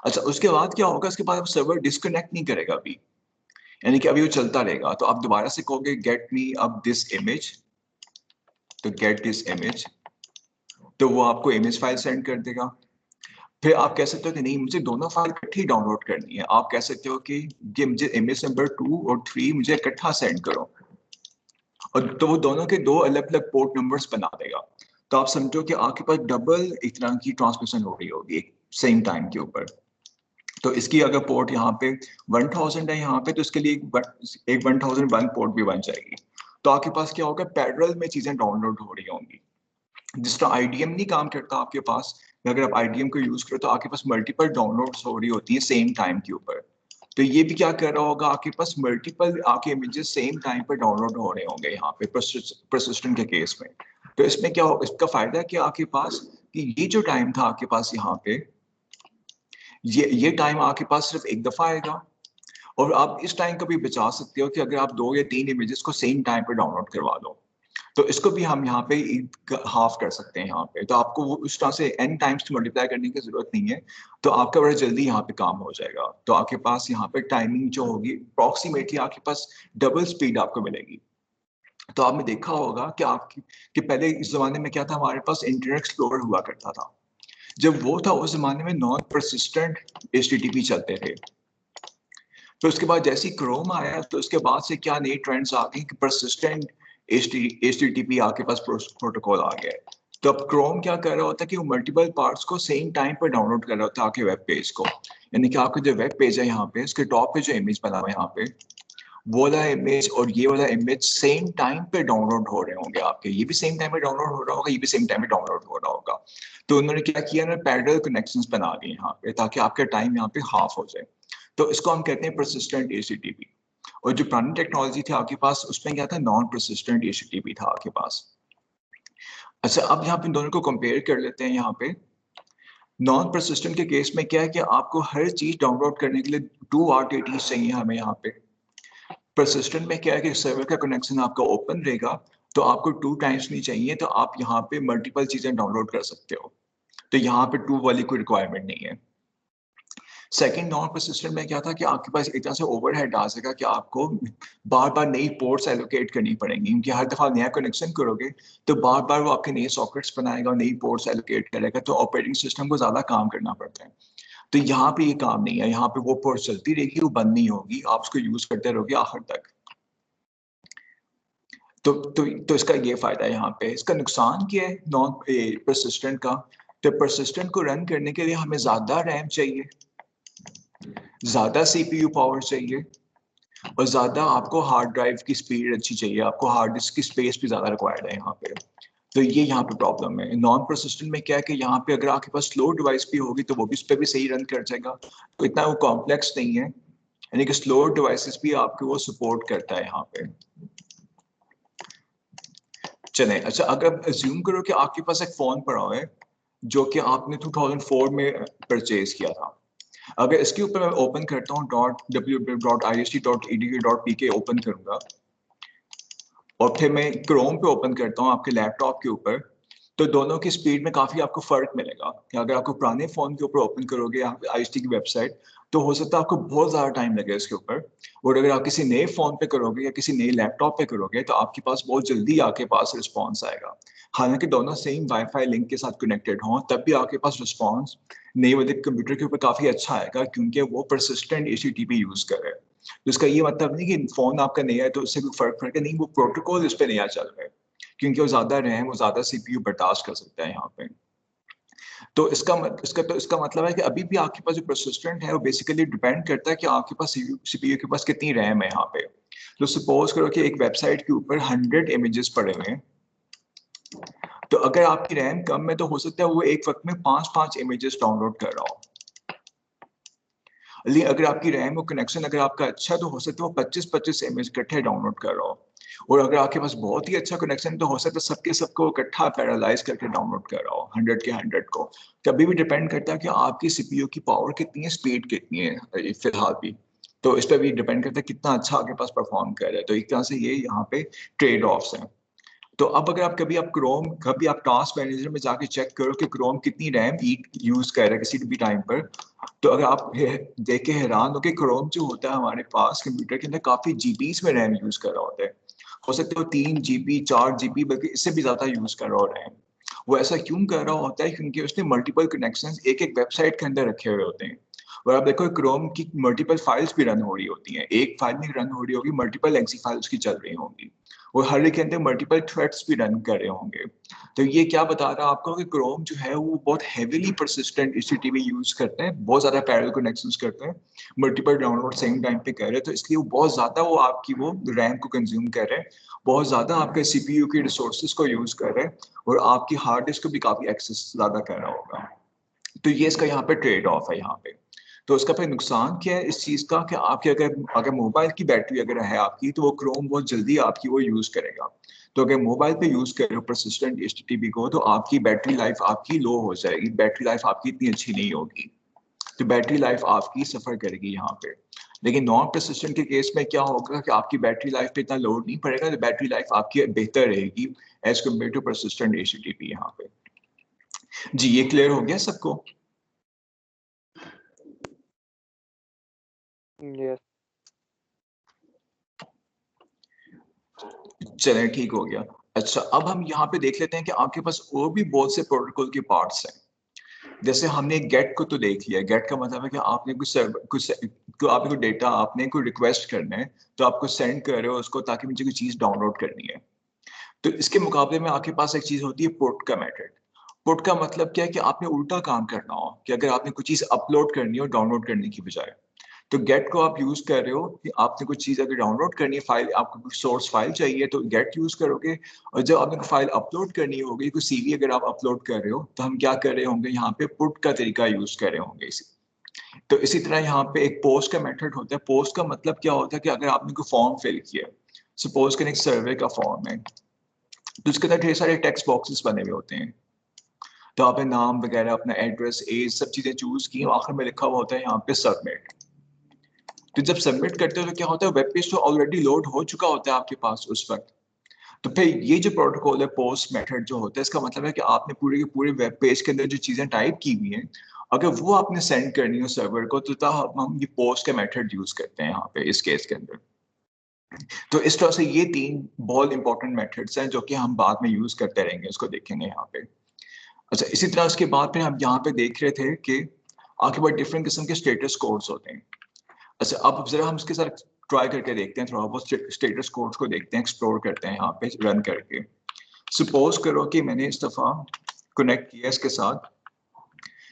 अच्छा उसके बाद क्या होगा, उसके बाद सर्वर डिस्कनेक्ट नहीं करेगा अभी, यानी कि अभी वो चलता रहेगा। तो आप दोबारा से कहोगे गेट मी अब दिस इमेज, तो गेट दिस इमेज, तो वो आपको इमेज फाइल सेंड कर देगा। फिर आप कह सकते हो कि नहीं मुझे दोनों फाइल इकट्ठी डाउनलोड करनी है, आप कह सकते हो कि ये मुझे इमेज नंबर 2 और 3 मुझे इकट्ठा सेंड करो, और तो वो दोनों के दो अलग अलग पोर्ट नंबर्स बना देगा। तो आप समझो कि आपके पास डबल एक तरह की ट्रांसमिशन हो रही होगी एक सेम टाइम के ऊपर। तो इसकी अगर पोर्ट यहाँ पे 1000 है यहाँ पे, तो इसके लिए एक 1001 पोर्ट भी बन जाएगी। तो आपके पास क्या होगा, पैरेलल में चीजें डाउनलोड हो रही होंगी। जिस तरह आईडीएम नहीं काम करता आपके पास, अगर आप आईडीएम को यूज करो तो आपके पास मल्टीपल डाउनलोड्स हो रही होती है सेम टाइम के ऊपर। तो ये भी क्या कर रहा होगा, आपके पास मल्टीपल आपके इमेजेस सेम टाइम पर डाउनलोड हो रहे होंगे यहाँ पे परसिस्टेंट के केस में। तो इसमें क्या हो, इसका फायदा क्या आपके पास कि ये जो टाइम था आपके पास यहाँ पे, ये टाइम आपके पास सिर्फ एक दफा आएगा, और आप इस टाइम को भी बचा सकते हो कि अगर आप 2 या 3 इमेजेस को सेम टाइम पे डाउनलोड करवा दो, तो इसको भी हम यहाँ पे हाफ कर सकते हैं यहाँ पे। तो आपको वो उस तरह से n टाइम्स मल्टीप्लाई करने की जरूरत नहीं है, तो आपका बड़ा जल्दी यहाँ पे काम हो जाएगा। तो आपके पास यहाँ पे टाइमिंग जो होगी अप्रोक्सीमेटली आपके पास डबल स्पीड आपको मिलेगी। तो आपने देखा होगा कि कि पहले इस जमाने में क्या था, हमारे पास इंटरनेट एक्सप्लोरर हुआ करता था। जब वो था उस जमाने में नॉन परसिस्टेंट HTTP चलते थे। तो उसके बाद जैसे क्रोम आया तो उसके बाद से क्या नई ट्रेंड्स आ गई कि परसिस्टेंट HTTP आपके पास प्रोटोकॉल आ गया है। तो अब क्रोम क्या कर रहा होता है कि वो मल्टीपल पार्ट्स को सेम टाइम पर डाउनलोड कर रहा होता है आपके वेब पेज को। यानी कि आपका जो वेब पेज है यहाँ पे, उसके टॉप पे जो इमेज बना हुआ है यहाँ पे, वो वाला इमेज और ये वाला इमेज सेम टाइम पे डाउनलोड हो रहे होंगे आपके। ये भी सेम टाइम पे डाउनलोड हो रहा होगा, ये भी सेम टाइम पे डाउनलोड हो रहा होगा। तो उन्होंने क्या किया ना, पैरेलल कनेक्शंस बना दिए यहाँ पे, ताकि आपका टाइम यहाँ पे हाफ हो जाए। तो इसको हम कहते हैं परसिस्टेंट HTTP। और जो पुरानी टेक्नोलॉजी थी आपके पास, उसमें क्या था, नॉन परसिस्टेंट HTTP था आपके पास। अच्छा, अब यहाँ पे दोनों को कंपेयर कर लेते हैं। यहाँ पे नॉन परसिस्टेंट के केस में क्या है कि आपको हर चीज डाउनलोड करने के लिए 2 RTTs चाहिए हमें यहाँ पे। परसिस्टेंट में क्या है कि सर्वर का कनेक्शन आपका ओपन रहेगा, तो आपको 2 टाइम्स नहीं चाहिए, तो आप यहाँ पे मल्टीपल चीजें डाउनलोड कर सकते हो। तो यहाँ पे 2 वाली कोई रिक्वायरमेंट नहीं है। सेकंड नॉन परसिस्टेंट में क्या था कि आपके पास एक तरह से ओवरहेड आ जाएगा कि आपको बार बार नई पोर्ट्स एलोकेट करनी पड़ेंगी, क्योंकि हर दफा नया कनेक्शन करोगे तो बार बार वो आपके नए सॉकेट्स बनाएगा, नई पोर्ट्स एलोकेट करेगा, तो ऑपरेटिंग सिस्टम को ज्यादा काम करना पड़ता है। तो यहाँ पे ये काम नहीं है, यहाँ पे वो पोर्ट चलती रहेगी, वो बंद नहीं होगी, आप उसको यूज करते रहोगे आखिर तक। तो इसका ये फायदा है यहाँ पे। इसका नुकसान क्या है नॉन परसिस्टेंट का, तो परसिस्टेंट को रन करने के लिए हमें ज्यादा रैम चाहिए, ज्यादा CPU पावर चाहिए, और ज्यादा आपको हार्ड ड्राइव की स्पीड अच्छी चाहिए, आपको हार्ड डिस्क की स्पेस भी ज्यादा रिक्वायर्ड है यहाँ पे। तो ये यहाँ पे प्रॉब्लम है। नॉन परसिस्टेंट में क्या है कि यहाँ पे अगर आपके पास स्लो डिवाइस भी होगी तो वो भी उस पर भी सही रन कर जाएगा, तो इतना वो कॉम्प्लेक्स नहीं है, यानी कि स्लो डिवाइसेस भी आपको वो सपोर्ट करता है यहाँ पे। चले, अच्छा अगर अज्यूम करो कि आपके पास एक फोन पड़ा हुआ है जो कि आपने 2004 में परचेज किया था। अगर इसके ऊपर मैं ओपन करता हूँ www.ist.edu.pk ओपन करूंगा, और फिर मैं क्रोम पे ओपन करता हूँ आपके लैपटॉप के ऊपर, तो दोनों की स्पीड में काफी आपको फर्क मिलेगा। कि अगर आपको पुराने फोन के ऊपर ओपन करोगे IST की वेबसाइट, तो हो सकता है आपको बहुत ज्यादा टाइम लगे इसके ऊपर, और अगर आप किसी नए फोन पे करोगे या किसी नए लैपटॉप पे करोगे तो आपके पास बहुत जल्दी आपके पास रिस्पॉन्स आएगा। हालांकि दोनों सेम वाईफाई लिंक के साथ कनेक्टेड हों, तब भी आपके पास रिस्पॉन्स नए वाले कंप्यूटर के ऊपर काफी अच्छा आएगा, क्योंकि वो परसिस्टेंट HTTP यूज कर रहे हैं। तो इसका ये मतलब नहीं कि फोन आपका नया है तो उससे कोई फर्क है, नहीं, वो प्रोटोकॉल इस पे नया चल रहा है, क्योंकि वो ज्यादा रैम, वो ज्यादा CPU बर्दाश्त कर सकता है यहाँ पे। तो इसका मतलब है कि अभी भी आपके पास जो परसिस्टेंट है वो बेसिकली डिपेंड करता है कि आपके पास CPU के पास कितनी रैम है यहाँ पे। तो सपोज करो कि एक वेबसाइट के ऊपर 100 इमेजेस पड़े हुए हैं, तो अगर आपकी रैम कम है तो हो सकता है वो एक वक्त में 5-5 इमेजेस डाउनलोड कर रहा हो। लेकिन अगर आपकी रैम और कनेक्शन अगर आपका अच्छा है तो हो सकता है वो 25-25 इमेज इकट्ठे डाउनलोड कर रहा हो। और अगर आपके पास बहुत ही अच्छा कनेक्शन तो हो सकता है सबके सबको इकट्ठा पैरालाइज करके डाउनलोड कर रहा हो 100 के 100 को। कभी भी डिपेंड करता है कि आपकी CPU की पावर कितनी है, स्पीड कितनी है फिलहाल भी। तो इस पर भी डिपेंड करता है कितना अच्छा आपके पास परफॉर्म कर रहा है। तो एक तरह से ये यहाँ पे ट्रेड ऑफ्स हैं। तो अब अगर आप कभी आप टास्क मैनेजर में जाके चेक करो कि क्रोम कितनी रैम यूज कर रहा है किसी भी टाइम पर, तो अगर आप देख के हैरान हो कि क्रोम जो होता है हमारे पास कंप्यूटर के अंदर काफी GBs में रैम यूज कर रहा होता है। हो सकता है 3 GB 4 GB बल्कि इससे भी ज्यादा यूज कर रहा हो रैम। वो ऐसा क्यों कर रहा होता है? क्योंकि उसने मल्टीपल कनेक्शंस एक एक वेबसाइट के अंदर रखे हुए होते हैं। और आप देखो क्रोम की मल्टीपल फाइल्स भी रन हो रही होती हैं, एक फाइल नहीं रन हो रही होगी, मल्टीपल एक्सी फाइल्स की चल रही होंगी, और हर एक के अंदर मल्टीपल थ्रेड्स भी रन कर रहे होंगे। तो ये क्या बता रहा है आपको कि क्रोम जो है वो बहुत हेवीली परसिस्टेंट HTTP यूज करते हैं, बहुत ज्यादा पैरेलल कनेक्शंस करते हैं, मल्टीपल डाउनलोड सेम टाइम पे कर रहे हैं, तो इसलिए वो बहुत ज्यादा वो आपकी वो रैम को कंज्यूम कर रहे हैं, बहुत ज्यादा आपके CPU के रिसोर्सेज को यूज कर रहे हैं, और आपकी हार्ड डिस्क को भी काफी एक्सेस ज्यादा कर रहा होगा। तो ये इसका यहाँ पे ट्रेड ऑफ है यहाँ पे। तो उसका फिर नुकसान क्या है इस चीज का कि आपके अगर मोबाइल की बैटरी अगर है आपकी, तो वो क्रोम बहुत जल्दी आपकी वो यूज करेगा। तो अगर मोबाइल पे यूज कर रहे हो परसिस्टेंट HTTP को, तो आपकी बैटरी लाइफ आपकी लो हो जाएगी, बैटरी लाइफ आपकी इतनी अच्छी नहीं होगी, तो बैटरी लाइफ आपकी सफर करेगी यहाँ पे। लेकिन नॉन परसिस्टेंट के केस में क्या होगा कि आपकी बैटरी लाइफ पे इतना लोड नहीं पड़ेगा, तो बैटरी लाइफ आपकी बेहतर रहेगी as compared to persistent HTTP यहाँ पे। जी ये क्लियर हो गया सबको? यस। चले ठीक हो गया। अच्छा अब हम यहाँ पे देख लेते हैं कि आपके पास और भी बहुत से प्रोटोकॉल के पार्ट्स हैं। जैसे हमने गेट को तो देख लिया, गेट का मतलब है कि आपने आपने कोई डेटा, आपने कोई रिक्वेस्ट करना है, तो आपको सेंड कर रहे हो उसको ताकि मुझे कोई चीज डाउनलोड करनी है। तो इसके मुकाबले में आपके पास एक चीज होती है पुट का मेथड। पुट का मतलब क्या है कि आपने उल्टा काम करना हो, कि अगर आपने कोई चीज अपलोड करनी हो डाउनलोड करने की बजाय, तो गेट को आप यूज कर रहे हो कि आपने कुछ चीज अगर डाउनलोड करनी है, फाइल आपको कुछ सोर्स फाइल चाहिए तो गेट यूज करोगे, और जब आपने फाइल अपलोड करनी होगी, कोई CV अगर आप अपलोड कर रहे हो, तो हम क्या कर रहे होंगे यहाँ पे पुट का तरीका यूज कर रहे होंगे इसी। तो इसी तरह यहाँ पे एक पोस्ट का मेथड होता है। पोस्ट का मतलब क्या होता है कि अगर आपने कोई फॉर्म फिल किया, सपोज करें एक सर्वे का फॉर्म है, तो उसके अंदर ढेर सारे टेक्स्ट बॉक्सेस बने हुए होते हैं, तो आपने नाम वगैरह, अपना एड्रेस, एज, सब चीजें चूज की, आखिर में लिखा हुआ होता है यहाँ पे सबमिट। तो जब सबमिट करते हो तो क्या होता है, वेब पेज तो ऑलरेडी लोड हो चुका होता है आपके पास उस वक्त। तो फिर ये जो प्रोटोकॉल है पोस्ट मेथड जो होता है, इसका मतलब है कि आपने पूरे के पूरे वेब पेज के अंदर जो चीजें टाइप की हुई हैं, अगर वो आपने सेंड करनी हो सर्वर को, तो तब हम ये पोस्ट का मेथड यूज करते हैं यहाँ पे इस केस के अंदर। तो इस तरह से ये 3 बहुत इंपॉर्टेंट मेथड्स हैं जो कि हम बाद में यूज करते रहेंगे, इसको देखेंगे यहाँ पे। अच्छा इसी तरह उसके बाद फिर हम यहाँ पे देख रहे थे कि आपके पास डिफरेंट किस्म के स्टेटस कोड्स होते हैं। अच्छा अब जरा हम इसके साथ ट्राई करके देखते हैं, थोड़ा बहुत स्टेटस कोड्स को देखते हैं, एक्सप्लोर करते हैं यहाँ पे रन करके। सपोज करो कि मैंने इस दफा कनेक्ट किया इसके साथ,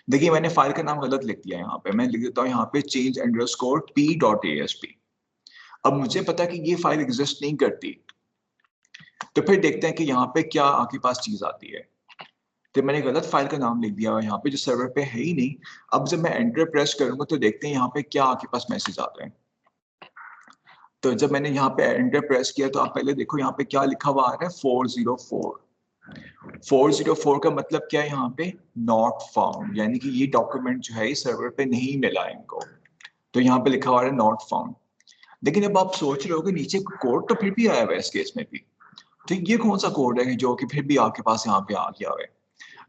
देखिए मैंने फाइल का नाम गलत लिख दिया यहाँ पे, मैं लिख देता हूँ यहाँ पे change_p.asp। अब मुझे पता कि ये फाइल एग्जिस्ट नहीं करती, तो फिर देखते हैं कि यहाँ पे क्या आपके पास चीज आती है। तो मैंने गलत फाइल का नाम लिख दिया यहाँ पे जो सर्वर पे है ही नहीं। अब जब मैं एंटर प्रेस करूंगा तो देखते हैं यहाँ पे क्या आपके पास मैसेज आता है। तो जब मैंने यहाँ पे एंटर प्रेस किया तो आप पहले देखो यहाँ पे क्या लिखा हुआ आ रहा है, 404। 404 का मतलब क्या है यहाँ पे, नॉट फाउंड, यानी कि ये डॉक्यूमेंट जो है इस सर्वर पे नहीं मिला इनको, तो यहाँ पे लिखा हुआ है नॉट फाउंड। लेकिन अब आप सोच रहे हो कि नीचे कोड तो फिर भी आया हुआ है इस केस में भी, तो ये कौन सा कोड है जो कि फिर भी आपके पास यहाँ पे आ गया हुआ है।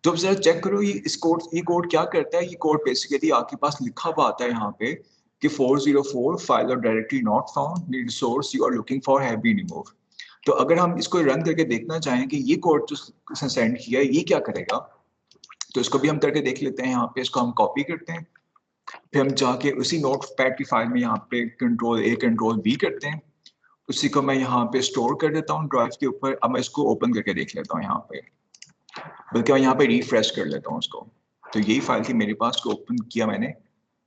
तो अब जरा चेक करो ये कोड क्या करता है। ये कोड बेसिकली आपके पास लिखा हुआ आता है यहाँ पे कि 404 फाइल और directory not found, need source you are looking for have been removed. तो अगर हम इसको रन करके देखना चाहें कि ये कोड जो सेंड किया है ये क्या करेगा, तो इसको भी हम करके देख लेते हैं। यहाँ पे इसको हम कॉपी करते हैं, फिर हम जाके उसी नोट पैड की फाइल में यहाँ पे Ctrl+A Ctrl+V करते हैं, उसी को मैं यहाँ पे स्टोर कर देता हूँ ड्राइव के ऊपर। अब मैं इसको ओपन करके देख लेता हूँ यहाँ पे, बल्कि मैं यहाँ पे रिफ्रेश कर लेता हूँ उसको। तो यही फाइल थी मेरे पास, को ओपन किया मैंने,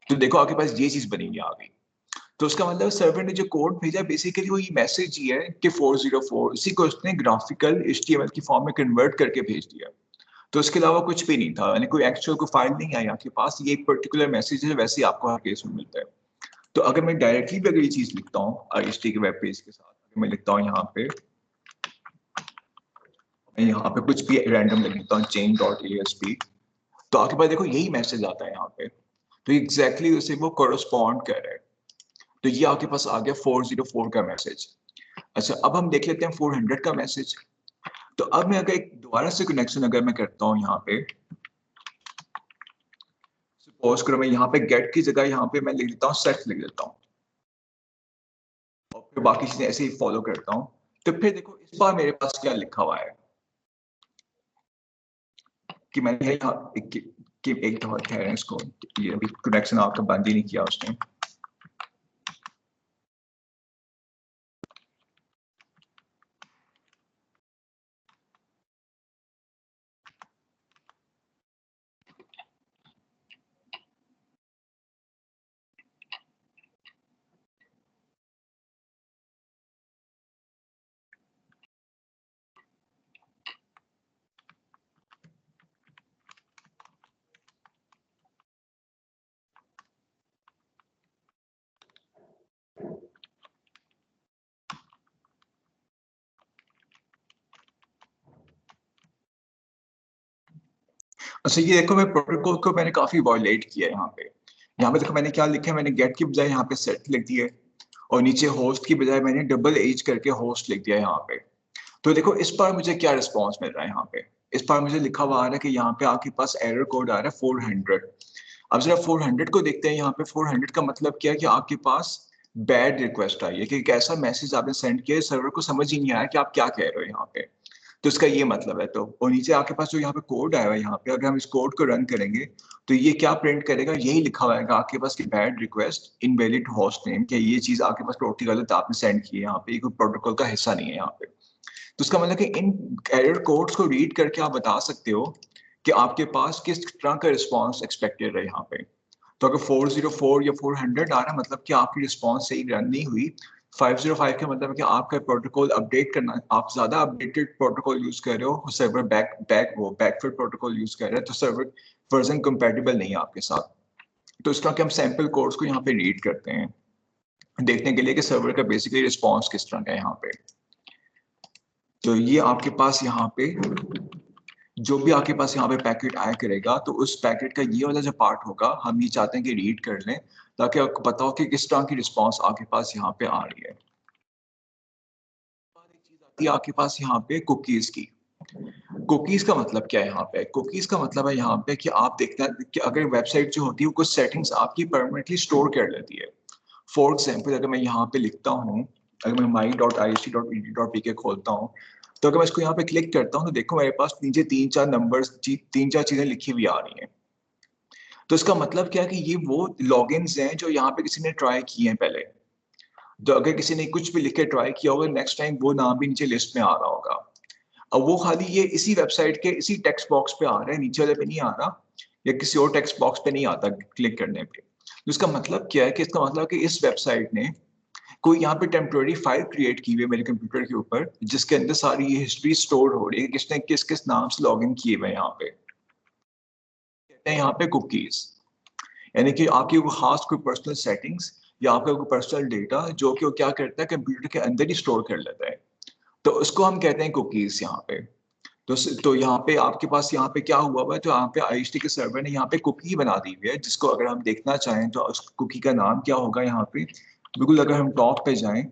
तो देखो आपके पास ये चीज बनी हुई आ गई। तो उसका मतलब सर्वर ने जो कोड भेजा बेसिकली वो ये मैसेज ही है कि 404, इसी को उसने ग्राफिकल HTML की फॉर्म में कन्वर्ट करके भेज दिया। तो इसके अलावा कुछ भी नहीं था, यानी कोई एक्चुअल को फाइल नहीं आई आपके पास, ये एक पर्टिकुलर मैसेज है, वैसे ही आपको हर केस में मिलता है। तो अगर मैं डायरेक्टली भी अगर ये चीज लिखता हूँ IHT के वेब पेज के साथ, मैं लिखता हूँ यहाँ पे, मैं यहाँ पे कुछ भी रैंडम लिख देता हूँ change.asp, तो आपके पास देखो यही मैसेज आता है यहाँ पे। तो एग्जैक्टली उसे वो कोरस्पॉन्ड कर रहा है। तो ये आपके पास आ गया 404 का मैसेज। अच्छा अब हम देख लेते हैं 400 का मैसेज। तो अब मैं अगर एक दोबारा से कनेक्शन अगर मैं करता हूँ यहाँ पे, सपोज करो मैं यहाँ पे गेट की जगह यहाँ पे मैं लिख देता हूँ सेट लिख देता हूँ, और फिर बाकी चीजें ऐसे ही फॉलो करता हूँ। तो फिर देखो इस बार मेरे पास क्या लिखा हुआ है, कि मैंने एक दफा ठहरे हैं इसको, ये अभी कनेक्शन आपका बंद ही नहीं किया उसने। अच्छा ये देखो, मैं प्रोटोकॉल को मैंने काफी वायलेट किया है यहाँ पे। यहाँ पे देखो मैंने क्या लिखा है, मैंने गेट की बजाय यहाँ पे सेट लिख दिया है, और नीचे होस्ट की बजाय मैंने डबल एच करके होस्ट लिख दिया है यहाँ पे। तो देखो इस बार मुझे क्या रिस्पॉन्स मिल रहा है यहाँ पे। इस बार मुझे लिखा हुआ आ रहा है कि यहाँ पे आपके पास एरर कोड आ रहा है 400। अब जरा 400 को देखते हैं। यहाँ पे 400 का मतलब क्या है कि आपके पास बैड रिक्वेस्ट आई है, कि एक ऐसा मैसेज आपने सेंड किया, सर्वर को समझ ही नहीं आया कि आप क्या कह रहे हो यहाँ पे। तो इसका ये मतलब है। तो और नीचे आपके पास जो यहाँ पे कोड आया हुआ है, यहाँ पे अगर हम इस कोड को रन करेंगे तो ये क्या प्रिंट करेगा, यही लिखा हुआ है आपके पास कि bad request invalid host name, क्या ये चीज आपके पास टोटली गलत आपने सेंड की है, यहाँ पे कोई प्रोटोकॉल का हिस्सा नहीं है यहाँ पे। तो इसका मतलब कि इन एरर कोड्स को रीड करके आप बता सकते हो कि आपके पास किस तरह का रिस्पॉन्स एक्सपेक्टेड है यहाँ पे। तो अगर 404 या 400 आ रहा है, मतलब कि आपकी रिस्पॉन्स सही रन नहीं हुई। 505 का मतलब है कि आपका प्रोटोकॉल अपडेट करना, आप ज्यादा अपडेटेड प्रोटोकॉल यूज कर रहे हो, सर्वर बैकफिल प्रोटोकॉल यूज कर रहे हैं, तो सर्वर वर्जन कंपैटिबल नहीं है आपके साथ। तो इस तरह के हम सैंपल कोड्स को यहाँ पे रीड करते हैं, देखने के लिए कि सर्वर का बेसिकली रिस्पॉन्स किस तरह का है यहाँ पे। तो ये आपके पास यहाँ पे जो भी आपके पास यहाँ पे पैकेट आया करेगा, तो उस पैकेट का ये वाला जो पार्ट होगा हम ये चाहते हैं कि रीड कर लें, ताकि आपको पता हो कि किस तरह की रिस्पॉन्स आपके पास यहाँ पे आ रही है। आपके पास यहाँ पे कुकीज की। कुकीज का मतलब क्या है यहाँ पे? कुकीज का मतलब है यहाँ पे कि आप देखना कि अगर वेबसाइट जो होती है वो कुछ सेटिंग्स आपकी परमानेंटली स्टोर कर लेती है। फॉर एग्जाम्पल अगर मैं यहाँ पे लिखता हूँ, अगर मैं my.iht.edu.pk खोलता हूँ, तो अगर मैं इसको यहाँ पे क्लिक करता हूँ तो देखो मेरे पास नीचे 3-4 नंबर्स, 3-4 चीजें लिखी हुई आ रही हैं। तो इसका मतलब क्या है कि ये वो लॉगिन्स हैं जो यहाँ पे किसी ने ट्राई किए हैं पहले। तो अगर किसी ने कुछ भी लिख के ट्राई किया होगा, नेक्स्ट टाइम वो नाम भी नीचे लिस्ट में आ रहा होगा। अब वो खाली ये इसी वेबसाइट के इसी टेक्स्ट बॉक्स पे आ रहा है, नीचे वाले पे नहीं आ रहा, या किसी और टेक्स्ट बॉक्स पे नहीं आता क्लिक करने पे। तो इसका मतलब क्या है कि इसका मतलब कि इस वेबसाइट ने कोई यहाँ पे टेम्पररी फाइल क्रिएट की हुई है मेरे कंप्यूटर के ऊपर, जिसके अंदर सारी ये हिस्ट्री स्टोर हो रही है, किसने किस किस नाम से लॉग इन किए हुए यहाँ पे। कहते हैं यहाँ पे कुकीज, यानी कि आपकी वो खास कोई पर्सनल सेटिंग्स या आपका कोई पर्सनल डेटा जो कि वो क्या करता है कंप्यूटर के अंदर ही स्टोर कर लेता है, तो उसको हम कहते हैं कुकीज यहाँ पे। तो यहाँ पे आपके पास यहाँ पे क्या हुआ हुआ है, तो यहाँ पे आईएसटी के सर्वर ने यहाँ पे कुकी बना दी हुई है, जिसको अगर हम देखना चाहें तो उस कुकी का नाम क्या होगा यहाँ पे। बिल्कुल अगर हम टॉप पे जाएं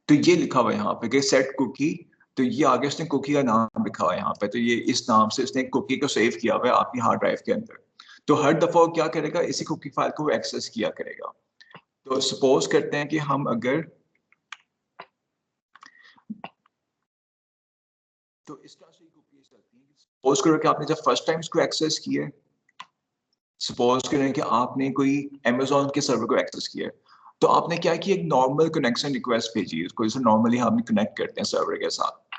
तो ये लिखा हुआ है यहाँ पे कि सेट कुकी। तो ये आगे उसने कुकी का नाम लिखा हुआ है यहाँ पे, तो ये इस नाम से उसने कुकी को सेव किया हुआ है आपकी हार्ड ड्राइव के अंदर। तो हर दफा वो क्या करेगा, इसी कुकी फाइल को एक्सेस किया करेगा। तो सपोज करते हैं कि हम अगर, तो इस तरह से कुकीज चलती हैं। सपोज करो कि आपने जब फर्स्ट टाइम इसको एक्सेस किया है, सपोज करें कि आपने कोई अमेजोन के सर्वर को एक्सेस किया है, तो आपने क्या किया, एक नॉर्मल कनेक्शन रिक्वेस्ट भेजी उसको, जैसे नॉर्मली हम कनेक्ट करते हैं सर्वर के साथ।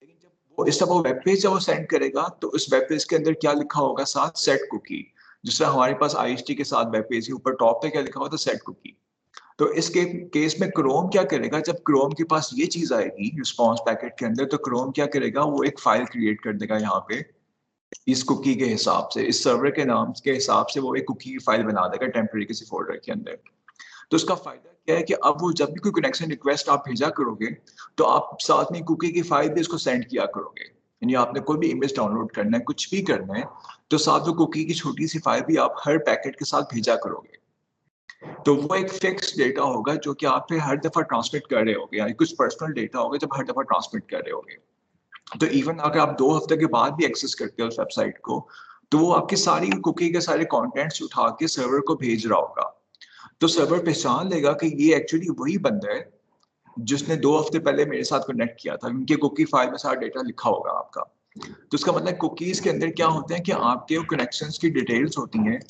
लेकिन जब वो इस तरह वो वेब पेज जब वो सेंड करेगा, तो उस वेब पेज के अंदर क्या लिखा होगा साथ, सेट कुकी। जिस तरह हमारे पास आईएसटी के साथ वेब पेज के ऊपर टॉप पे क्या लिखा होगा, तो सेट कुकी। तो इसके केस में क्रोम क्या करेगा, जब क्रोम के पास ये चीज आएगी रिस्पॉन्स पैकेट के अंदर, तो क्रोम क्या करेगा, वो एक फाइल क्रिएट कर देगा यहाँ पे इस कुकी के हिसाब से, इस सर्वर के नाम के हिसाब से वो एक कुकी फाइल बना देगा टेम्परेरी किसी फोल्डर के अंदर। तो उसका फायदा क्या है कि अब वो जब भी कोई कनेक्शन रिक्वेस्ट आप भेजा करोगे, तो आप साथ में कुकी की फाइल भी उसको सेंड किया करोगे। यानी आपने कोई भी इमेज डाउनलोड करना है, कुछ भी करना है, तो साथ में कुकी की छोटी सी फाइल भी आप हर पैकेट के साथ भेजा करोगे। तो वो एक फिक्स डेटा होगा जो कि आप फिर हर दफा ट्रांसमिट कर रहे होगे, यानी कुछ पर्सनल डेटा होगा जब हर दफा ट्रांसमिट कर रहे होगे। तो इवन अगर आप 2 हफ्ते के बाद भी एक्सेस करते हो उस वेबसाइट को, तो वो आपकी सारी कुकी के सारे कंटेंट्स उठा के सर्वर को भेज रहा होगा। तो सर्वर पहचान लेगा कि ये एक्चुअली वही बंदा है जिसने 2 हफ्ते पहले मेरे साथ कनेक्ट किया था, उनके कुकी फाइल में सारा डेटा लिखा होगा आपका। तो इसका मतलब कुकीज के अंदर क्या होते हैं कि आपके कनेक्शंस की डिटेल्स होती हैं,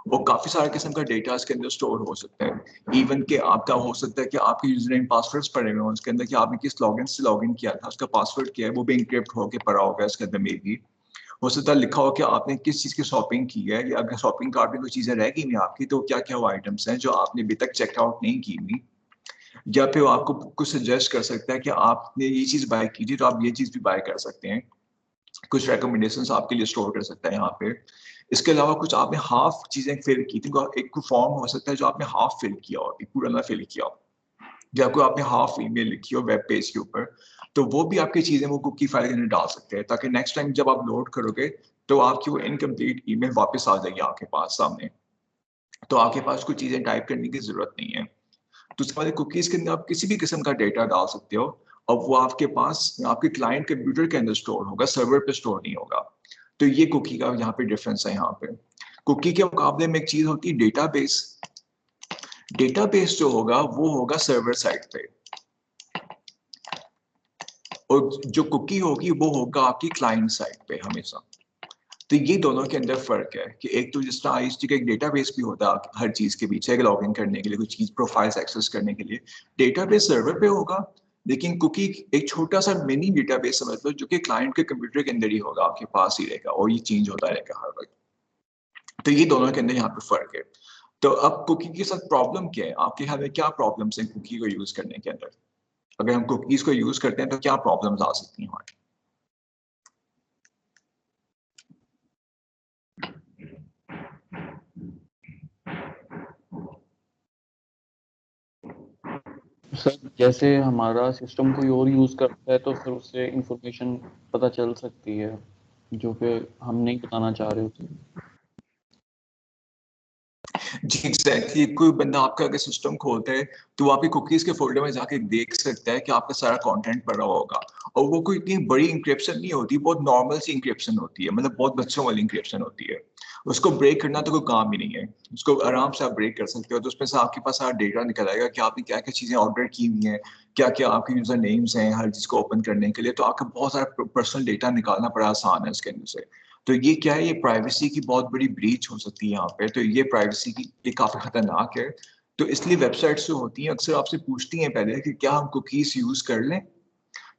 वो काफी सारे किस्म का डेटा इसके अंदर स्टोर हो सकता है। इवन के आपका हो सकता है कि आपके यूजर नेम पासवर्ड्स पड़े हुए हैं उसके अंदर, कि आपने किस लॉगिन से लॉगिन किया था, उसका पासवर्ड क्या है, वो भी इंक्रिप्ट होकर पड़ा होगा इसके अंदर। में भी हो सकता है लिखा हो कि आपने किस चीज की शॉपिंग की है, या अगर शॉपिंग कार्ट में कोई चीजें रह गई हैं आपकी, तो क्या क्या वो आइटम्स हैं जो आपने अभी तक चेकआउट नहीं की हुई, या फिर वो आपको कुछ सजेस्ट कर सकता है कि आपने ये चीज बाय की थी तो आप ये चीज भी बाय कर सकते हैं। कुछ रिकमेंडेशंस आपके लिए स्टोर कर सकता है यहाँ पे। इसके अलावा कुछ आपने हाफ चीजें फिल की थी, एक फॉर्म हो सकता है जो आपने हाफ फिल किया हो, एक पूरा ना फिल किया हो, या कोई आपने हाफ ईमेल लिखी हो वेब पेज के ऊपर, तो वो भी आपकी चीजें वो कुकी फाइल के अंदर डाल सकते हैं, ताकि नेक्स्ट टाइम जब आप लोड करोगे तो आपकी वो इनकम्प्लीट ईमेल वापस आ जाएगी आपके पास सामने, तो आपके पास कुछ चीजें टाइप करने की जरूरत नहीं है। तो उसके बाद कुकीज के अंदर आप किसी भी किस्म का डेटा डाल सकते हो, और वो आपके पास आपके क्लाइंट कंप्यूटर के अंदर स्टोर होगा, सर्वर पे स्टोर नहीं होगा। तो ये कुकी का यहाँ पे डिफरेंस है। यहाँ पे कुकी के मुकाबले में एक चीज होती है डेटाबेस। डेटाबेस जो होगा वो होगा सर्वर साइड पे, और जो कुकी होगी वो होगा आपकी क्लाइंट साइड पे हमेशा। तो ये दोनों के अंदर फर्क है कि एक तो जिस तरह आईएसटी का एक डेटाबेस भी होता है हर चीज के पीछे, लॉग इन करने के लिए, कुछ चीज प्रोफाइल्स एक्सेस करने के लिए डेटाबेस सर्वर पे होगा, लेकिन कुकी एक छोटा सा मिनी डेटाबेस समझ लो जो कि क्लाइंट के कंप्यूटर के अंदर ही होगा, आपके पास ही रहेगा, और ये चेंज होता रहेगा हर वक्त। तो ये दोनों के अंदर यहाँ पे फर्क है। तो अब कुकी के साथ प्रॉब्लम क्या है, आपके ख्याल में क्या प्रॉब्लम्स हैं कुकी को यूज करने के अंदर? अगर हम कुकीज को यूज करते हैं तो क्या प्रॉब्लम्स आ सकती हैं हमारी? सर जैसे हमारा सिस्टम कोई और यूज करता है तो फिर उससे इंफॉर्मेशन पता चल सकती है जो कि हम नहीं बताना चाह रहे होते। जी एग्जैक्टली, कोई बंदा आपका अगर सिस्टम खोलता है तो वो आपकी कुकीज के फोल्डर में जाके देख सकता है कि आपका सारा कंटेंट पड़ा होगा, और वो कोई इतनी बड़ी इंक्रिप्शन नहीं होती, बहुत नॉर्मल सी इंक्रिप्शन होती है, मतलब बहुत बच्चों वाली इंक्रिप्शन होती है। उसको ब्रेक करना तो कोई काम ही नहीं है, उसको आराम से आप ब्रेक कर सकते हो। तो उसमें से आपके पास सारा डेटा निकल आएगा कि आपने क्या क्या चीजें ऑर्डर की हुई हैं, क्या क्या आपके यूजर नेम्स हैं हर चीज को ओपन करने के लिए। तो आपका बहुत सारा पर्सनल डेटा निकालना बड़ा आसान है इसके अंदर से। तो ये क्या है, ये प्राइवेसी की बहुत बड़ी ब्रीच हो सकती है यहाँ पे। तो ये प्राइवेसी की ये काफी खतरनाक है। तो इसलिए वेबसाइट्स जो होती हैं अक्सर आपसे पूछती हैं पहले कि क्या हम कुकीज यूज कर लें,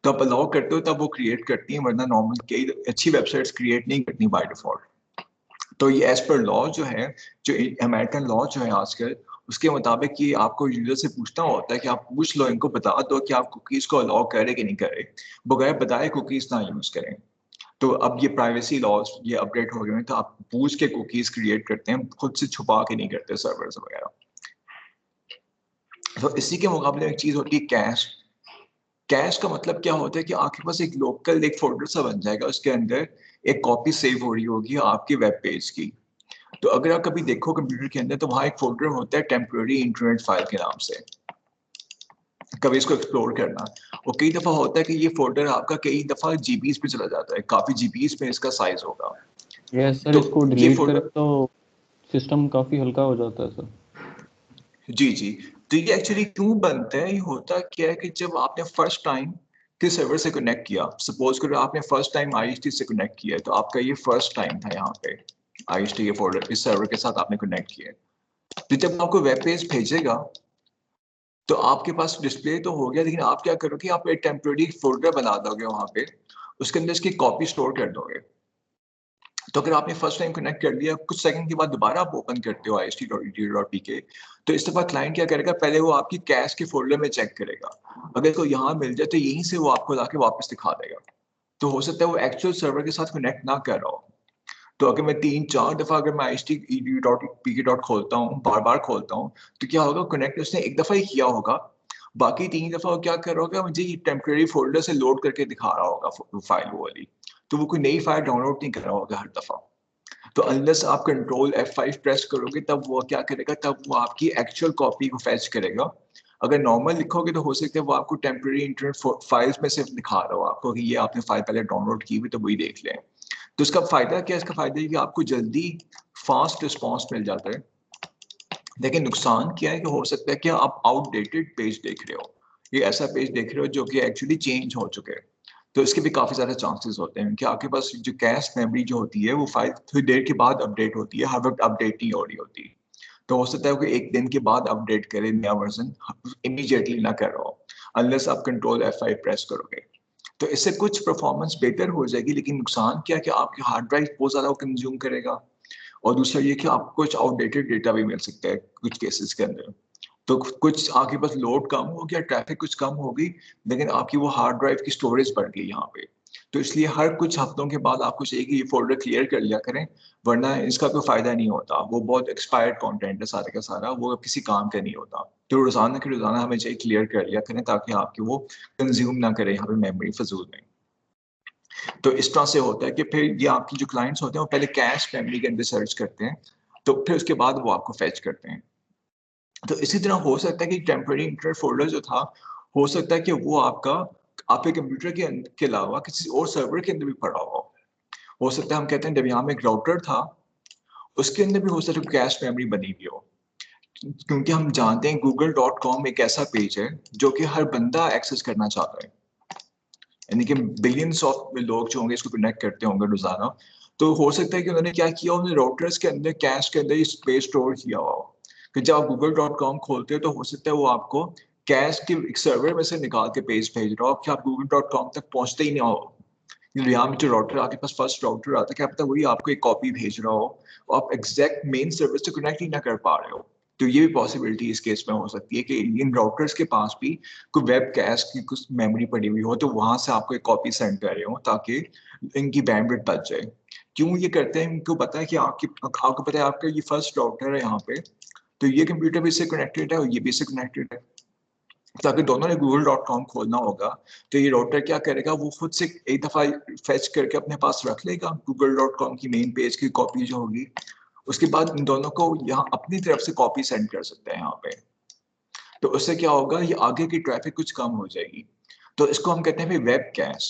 तो आप अलाउ करते हो तब वो क्रिएट करती हैं, वरना नॉर्मल कई अच्छी वेबसाइट्स क्रिएट नहीं करती बाय डिफॉल्ट। तो ये एज पर लॉ जो है, जो अमेरिकन लॉ जो है आजकल, उसके मुताबिक ये आपको यूजर से पूछना होता है कि आप पूछ लो, इनको बता दो कि आप कुकीज को अलाउ करें कि नहीं करें, बगैर बताए कुकीज ना यूज करें। तो अब ये प्राइवेसी लॉज ये अपडेट हो गए हैं, तो आप पूछ के कुकीज क्रिएट करते हैं, खुद से छुपा के नहीं करते सर्वर्स वगैरह। तो इसी के मुकाबले एक चीज होती है कैश। कैश का मतलब क्या होता है कि आपके पास एक लोकल एक फोल्डर सा बन जाएगा, उसके अंदर एक कॉपी सेव हो रही होगी आपके वेब पेज की। तो अगर आप कभी देखो कंप्यूटर के अंदर, तो वहां एक फोल्डर होता है टेम्पररी इंटरनेट फाइल के नाम से, कभी इसको एक्सप्लोर करना। और कई दफा होता है कि ये फोल्डर आपका कई दफा जीबीज पे चला जाता है, काफी जीबीज में इसका साइज होगा। यस सर, तो इसको ये डिलीट करें फोल्डर, तो सिस्टम काफी हल्का हो जाता है सर। जी जी, तो ये एक्चुअली क्यों बनता है, ये होता क्या है कि जब आपने फर्स्ट टाइम किस सर्वर से कनेक्ट किया, सपोज करो आपने फर्स्ट टाइम आईएसटी से कनेक्ट किया, तो आपका ये फर्स्ट टाइम था यहाँ पे आईएसटी के फोल्डर इस सर्वर के साथ आपने कनेक्ट किया। तो जब आपको वेब पेज भेजेगा तो आपके पास डिस्प्ले तो हो गया, लेकिन आप क्या करोगे, आप एक टेम्पररी फोल्डर बना दोगे वहां पे, उसके अंदर इसकी कॉपी स्टोर कर दोगे। तो अगर आपने फर्स्ट टाइम कनेक्ट कर लिया, कुछ सेकंड के बाद दोबारा आप ओपन करते हो IST.edu.pk, तो इस दफा क्लाइंट क्या करेगा, पहले वो आपकी कैश के फोल्डर में चेक करेगा, अगर को यहाँ मिल जाए तो यहीं से वो आपको लाके वापस दिखा देगा। तो हो सकता है वो एक्चुअल सर्वर के साथ कनेक्ट ना कर रहा हो। तो अगर मैं 3-4 दफा अगर मैं IST.edu.pk खोलता हूँ, बार बार खोलता हूँ, तो क्या होगा, कनेक्ट उसने एक दफा ही किया होगा, बाकी 3 दफा वो क्या कर रहा होगा, मुझे ये टेम्पररी फोल्डर से लोड करके दिखा रहा होगा फाइल वो वाली। तो वो कोई नई फाइल डाउनलोड नहीं कर रहा होगा हर दफा। तो अनलेस आप कंट्रोल F5 प्रेस करोगे तब वो क्या करेगा, तब वो आपकी एक्चुअल कॉपी को फेच करेगा। अगर नॉर्मल लिखोगे तो हो सकता है वो आपको टेम्पररी इंटरनेट फाइल्स में सिर्फ दिखा रहा हो आपको कि ये आपने फाइल पहले डाउनलोड की हुई, तो वही देख लें। तो इसका फायदा क्या है, इसका फायदा है कि आपको जल्दी फास्ट रिस्पॉन्स मिल जाता है। लेकिन नुकसान क्या है कि हो सकता है कि आप आउटडेटेड पेज देख रहे हो, ये ऐसा पेज देख रहे हो जो कि एक्चुअली चेंज हो चुके हैं, तो इसके भी काफी ज्यादा चांसेस होते हैं कि आपके पास जो कैश मेमोरी जो होती है वो फाइल थोड़ी देर के बाद अपडेट होती है, हर वक्त अपडेट नहीं हो रही होती। तो हो सकता है कि एक दिन के बाद अपडेट करे नया वर्जन, इमीडिएटली ना कर रहा हो अनलेस आप कंट्रोल F5 प्रेस करोगे। तो इससे कुछ परफॉर्मेंस बेहतर हो जाएगी, लेकिन नुकसान क्या है कि आपके हार्ड ड्राइव बहुत ज्यादा कंज्यूम करेगा, और दूसरा ये कि आपको कुछ आउटडेटेड डेटा भी मिल सकता है कुछ केसेस के अंदर। तो कुछ आपके पास लोड कम हो गया, ट्रैफिक कुछ कम होगी, लेकिन आपकी वो हार्ड ड्राइव की स्टोरेज बढ़ गई यहाँ पे। तो इसलिए हर कुछ हफ्तों के बाद आपको चाहिए कि ये फोल्डर क्लियर कर लिया करें, वरना इसका कोई फायदा नहीं होता। वो बहुत एक्सपायर्ड कंटेंट है सारे का सारा, वो किसी काम का नहीं होता। तो रोजाना के रोजाना हमें चाहिए क्लियर कर लिया करें, ताकि आपकी वो कंज्यूम ना करें यहाँ पे मेमोरी फजूल में। तो इस तरह से होता है कि फिर ये आपकी जो क्लाइंट्स होते हैं वो पहले कैश मेमोरी के अंदर सर्च करते हैं, तो फिर उसके बाद वो आपको फेच करते हैं। तो इसी तरह हो सकता है कि टेम्पररी इंटरनेट फोल्डर जो था, हो सकता है कि वो आपका आपके कंप्यूटर के अलावा किसी और सर्वर के अंदर भी पड़ा हो सकता है हम कहते हैं जब यहाँ में एक राउटर था, उसके अंदर भी हो सकता है कैश मेमोरी बनी हुई हो, क्योंकि हम जानते हैं google.com एक ऐसा पेज है जो कि हर बंदा एक्सेस करना चाहता है, यानी कि बिलियंस ऑफ लोग जो होंगे इसको कनेक्ट करते होंगे रोजाना। तो हो सकता है कि उन्होंने क्या किया, उन्होंने राउटर्स के अंदर कैश के अंदर स्पेस स्टोर किया हुआ हो कि जब आप google.com खोलते हो तो हो सकता है वो आपको कैश के एक सर्वर में से निकाल के पेज भेज रहा हो कि आप google.com तक पहुंचते ही नहीं हो। यहाँ में जो राउटर आपके पास फर्स्ट राउटर आता है, क्या पता वही आपको एक कॉपी भेज रहा हो और आप एग्जैक्ट मेन सर्वर से कनेक्ट ही ना कर पा रहे हो। तो ये भी पॉसिबिलिटी इस केस में हो सकती है कि इन राउटर्स के पास भी कोई वेब कैश की कुछ मेमोरी पड़ी हुई हो, तो वहां से आपको एक कॉपी सेंड कर रहे हो ताकि इनकी बैंडविड्थ बच जाए। क्यों ये करते हैं, इनको पता है कि आपको पता है आपका ये फर्स्ट राउटर है यहाँ पे, तो ये कंप्यूटर भी इससे कनेक्टेड है और ये भी इससे कनेक्टेड है। तो अगर दोनों ने google.com खोलना होगा तो ये राउटर क्या करेगा, वो खुद से एक दफा फेच करके अपने पास रख लेगा google.com की मेन पेज की कॉपी जो होगी, उसके बाद इन दोनों को यहाँ अपनी तरफ से कॉपी सेंड कर सकते हैं यहाँ पे। तो उससे क्या होगा, ये आगे की ट्रैफिक कुछ कम हो जाएगी। तो इसको हम कहते हैं वेब कैश।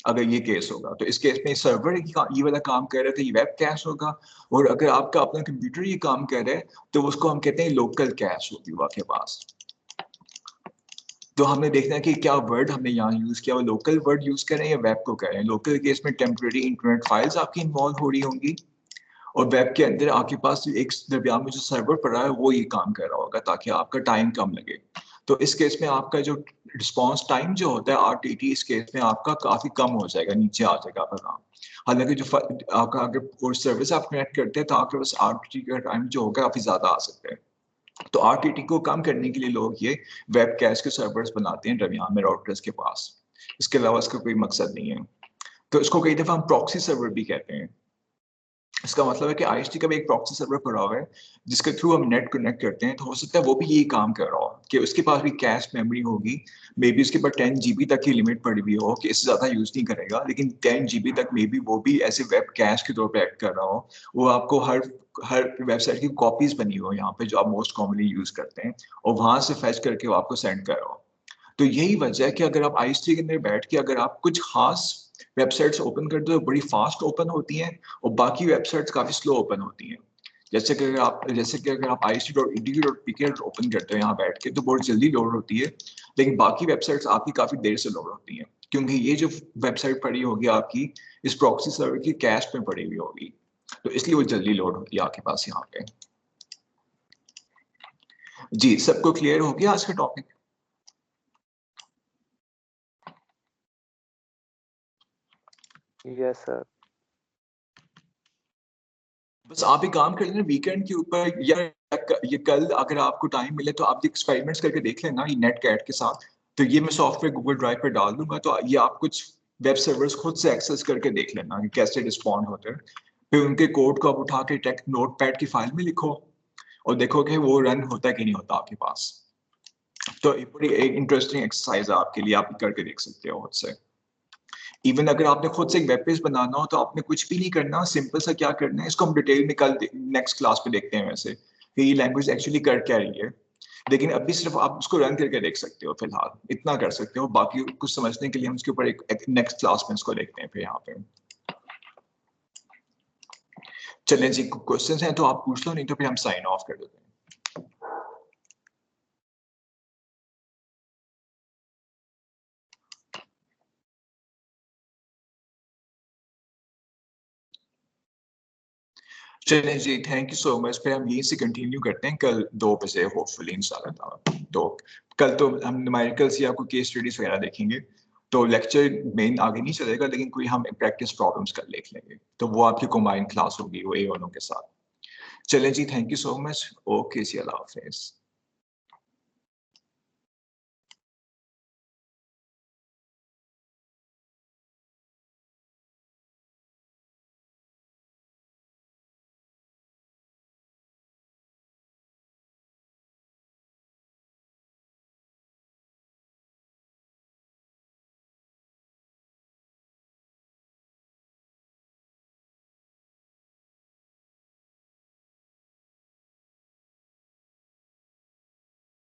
अगर ये केस होगा तो इस केस में सर्वर ये वाला काम कर रहे थे, ये वेब कैश होगा। और अगर आपका अपना कंप्यूटर ये काम कर रहा है तो उसको हम कहते हैं लोकल कैश होगी वो आपके पास। तो हमने देखना है कि क्या वर्ड हमने यहाँ यूज किया, वो लोकल वर्ड यूज करें या वेब को करें। लोकल केस में टेम्पररी इंटरनेट फाइल्स आपकी इन्वॉल्व हो रही होंगी, और वेब के अंदर आपके पास एक दरमियान में जो सर्वर पड़ा है वो ये काम कर रहा होगा ताकि आपका टाइम कम लगे। तो इस केस में आपका जो रिस्पॉन्स टाइम जो होता है RTT, इस केस में आपका काफी कम हो जाएगा, नीचे आ जाएगा आपका काम। हालांकि जो आपका अगर कोई सर्विस आप कनेक्ट करते हैं तो आपके पास RTT का टाइम जो होगा काफी ज्यादा आ सकता है। तो RTT को कम करने के लिए लोग ये वेब कैश के सर्वर्स बनाते हैं दरमियान में राउटर्स के पास। इसके अलावा इसका कोई मकसद नहीं है। तो इसको कई दफा हम प्रॉक्सी सर्वर भी कहते हैं। इसका मतलब है कि IST का भी एक प्रॉक्सी सर्वर पड़ा हुआ है जिसके थ्रू हम नेट कनेक्ट करते हैं, तो हो सकता है वो भी यही काम कर रहा हो कि उसके पास भी कैश मेमोरी होगी। मे बी उसके पास 10 GB तक की लिमिट पड़ी हुई हो कि इससे ज्यादा यूज नहीं करेगा, लेकिन 10 GB तक मे बी वो भी ऐसे वेब कैश के तौर पर एक्ट कर रहा हो। वो आपको हर हर वेबसाइट की कॉपीज बनी हो यहाँ पे जो आप मोस्ट कॉमनली यूज करते हैं, और वहां से फेच करके वो आपको सेंड कर रहा हो। तो यही वजह है कि अगर आप IST के अंदर बैठ के अगर आप कुछ खास वेबसाइट्स ओपन करते हो, बड़ी फास्ट ओपन होती हैं, और बाकी वेबसाइट्स काफी स्लो ओपन होती हैं। जैसे कि अगर आप IST.edu.pk ओपन करते हो यहाँ बैठ के तो बहुत जल्दी लोड होती है, लेकिन बाकी वेबसाइट्स आपकी काफी देर से लोड होती हैं, क्योंकि ये जो वेबसाइट पड़ी होगी आपकी इस प्रॉक्सी सर्वर की कैश में पड़ी हुई होगी, तो इसलिए वो जल्दी लोड होती है आपके पास यहाँ पे। जी, सबको क्लियर हो गया आज का टॉपिक? Yes sir. बस आप ही काम कर लेना वीकेंड के ऊपर, या ये कल अगर आपको टाइम मिले तो आप एक्सपेरिमेंट्स करके देख लेना ये नेट कैट के साथ। तो ये मैं सॉफ्टवेयर गूगल ड्राइव पे डाल दूंगा, तो ये आप कुछ वेब सर्वर्स खुद से एक्सेस करके देख लेना कि कैसे रिस्पॉन्ड होते हैं। फिर उनके कोड को आप उठा के टेक नोट पैड की फाइल में लिखो और देखो कि वो रन होता है कि नहीं होता आपके पास। तो ये बड़ी इंटरेस्टिंग एक्सरसाइज है आपके लिए, आप करके देख सकते हो खुद से। इवन अगर आपने खुद से एक वेब पेज बनाना हो तो आपने कुछ भी नहीं करना, सिंपल सा क्या करना है, इसको हम डिटेल में कल नेक्स्ट क्लास पे देखते हैं वैसे कि ये लैंग्वेज एक्चुअली कर क्या रही है। लेकिन अभी सिर्फ आप उसको रन करके देख सकते हो, फिलहाल इतना कर सकते हो। बाकी कुछ समझने के लिए हम उसके ऊपर एक नेक्स्ट क्लास में इसको देखते हैं फिर यहाँ पे। चलें जी, क्वेश्चंस हैं तो आप पूछ लो, नहीं तो फिर हम साइन ऑफ कर देते हैं। चलें जी, थैंक यू सो मच। फिर हम यहीं से कंटिन्यू करते हैं कल 2 बजे होपफुली इंशाल्लाह। तो कल तो हम न्यूमेरिकल्स या कोई केस स्टडीज वगैरह देखेंगे, तो लेक्चर मेन आगे नहीं चलेगा, लेकिन कोई हम प्रैक्टिस प्रॉब्लम्स कर देख लेंगे, तो वो आपकी कंबाइंड क्लास होगी वो ए वालों के साथ। चलें जी, thank you so much. Okay जी, अल्लाह हाफिज़।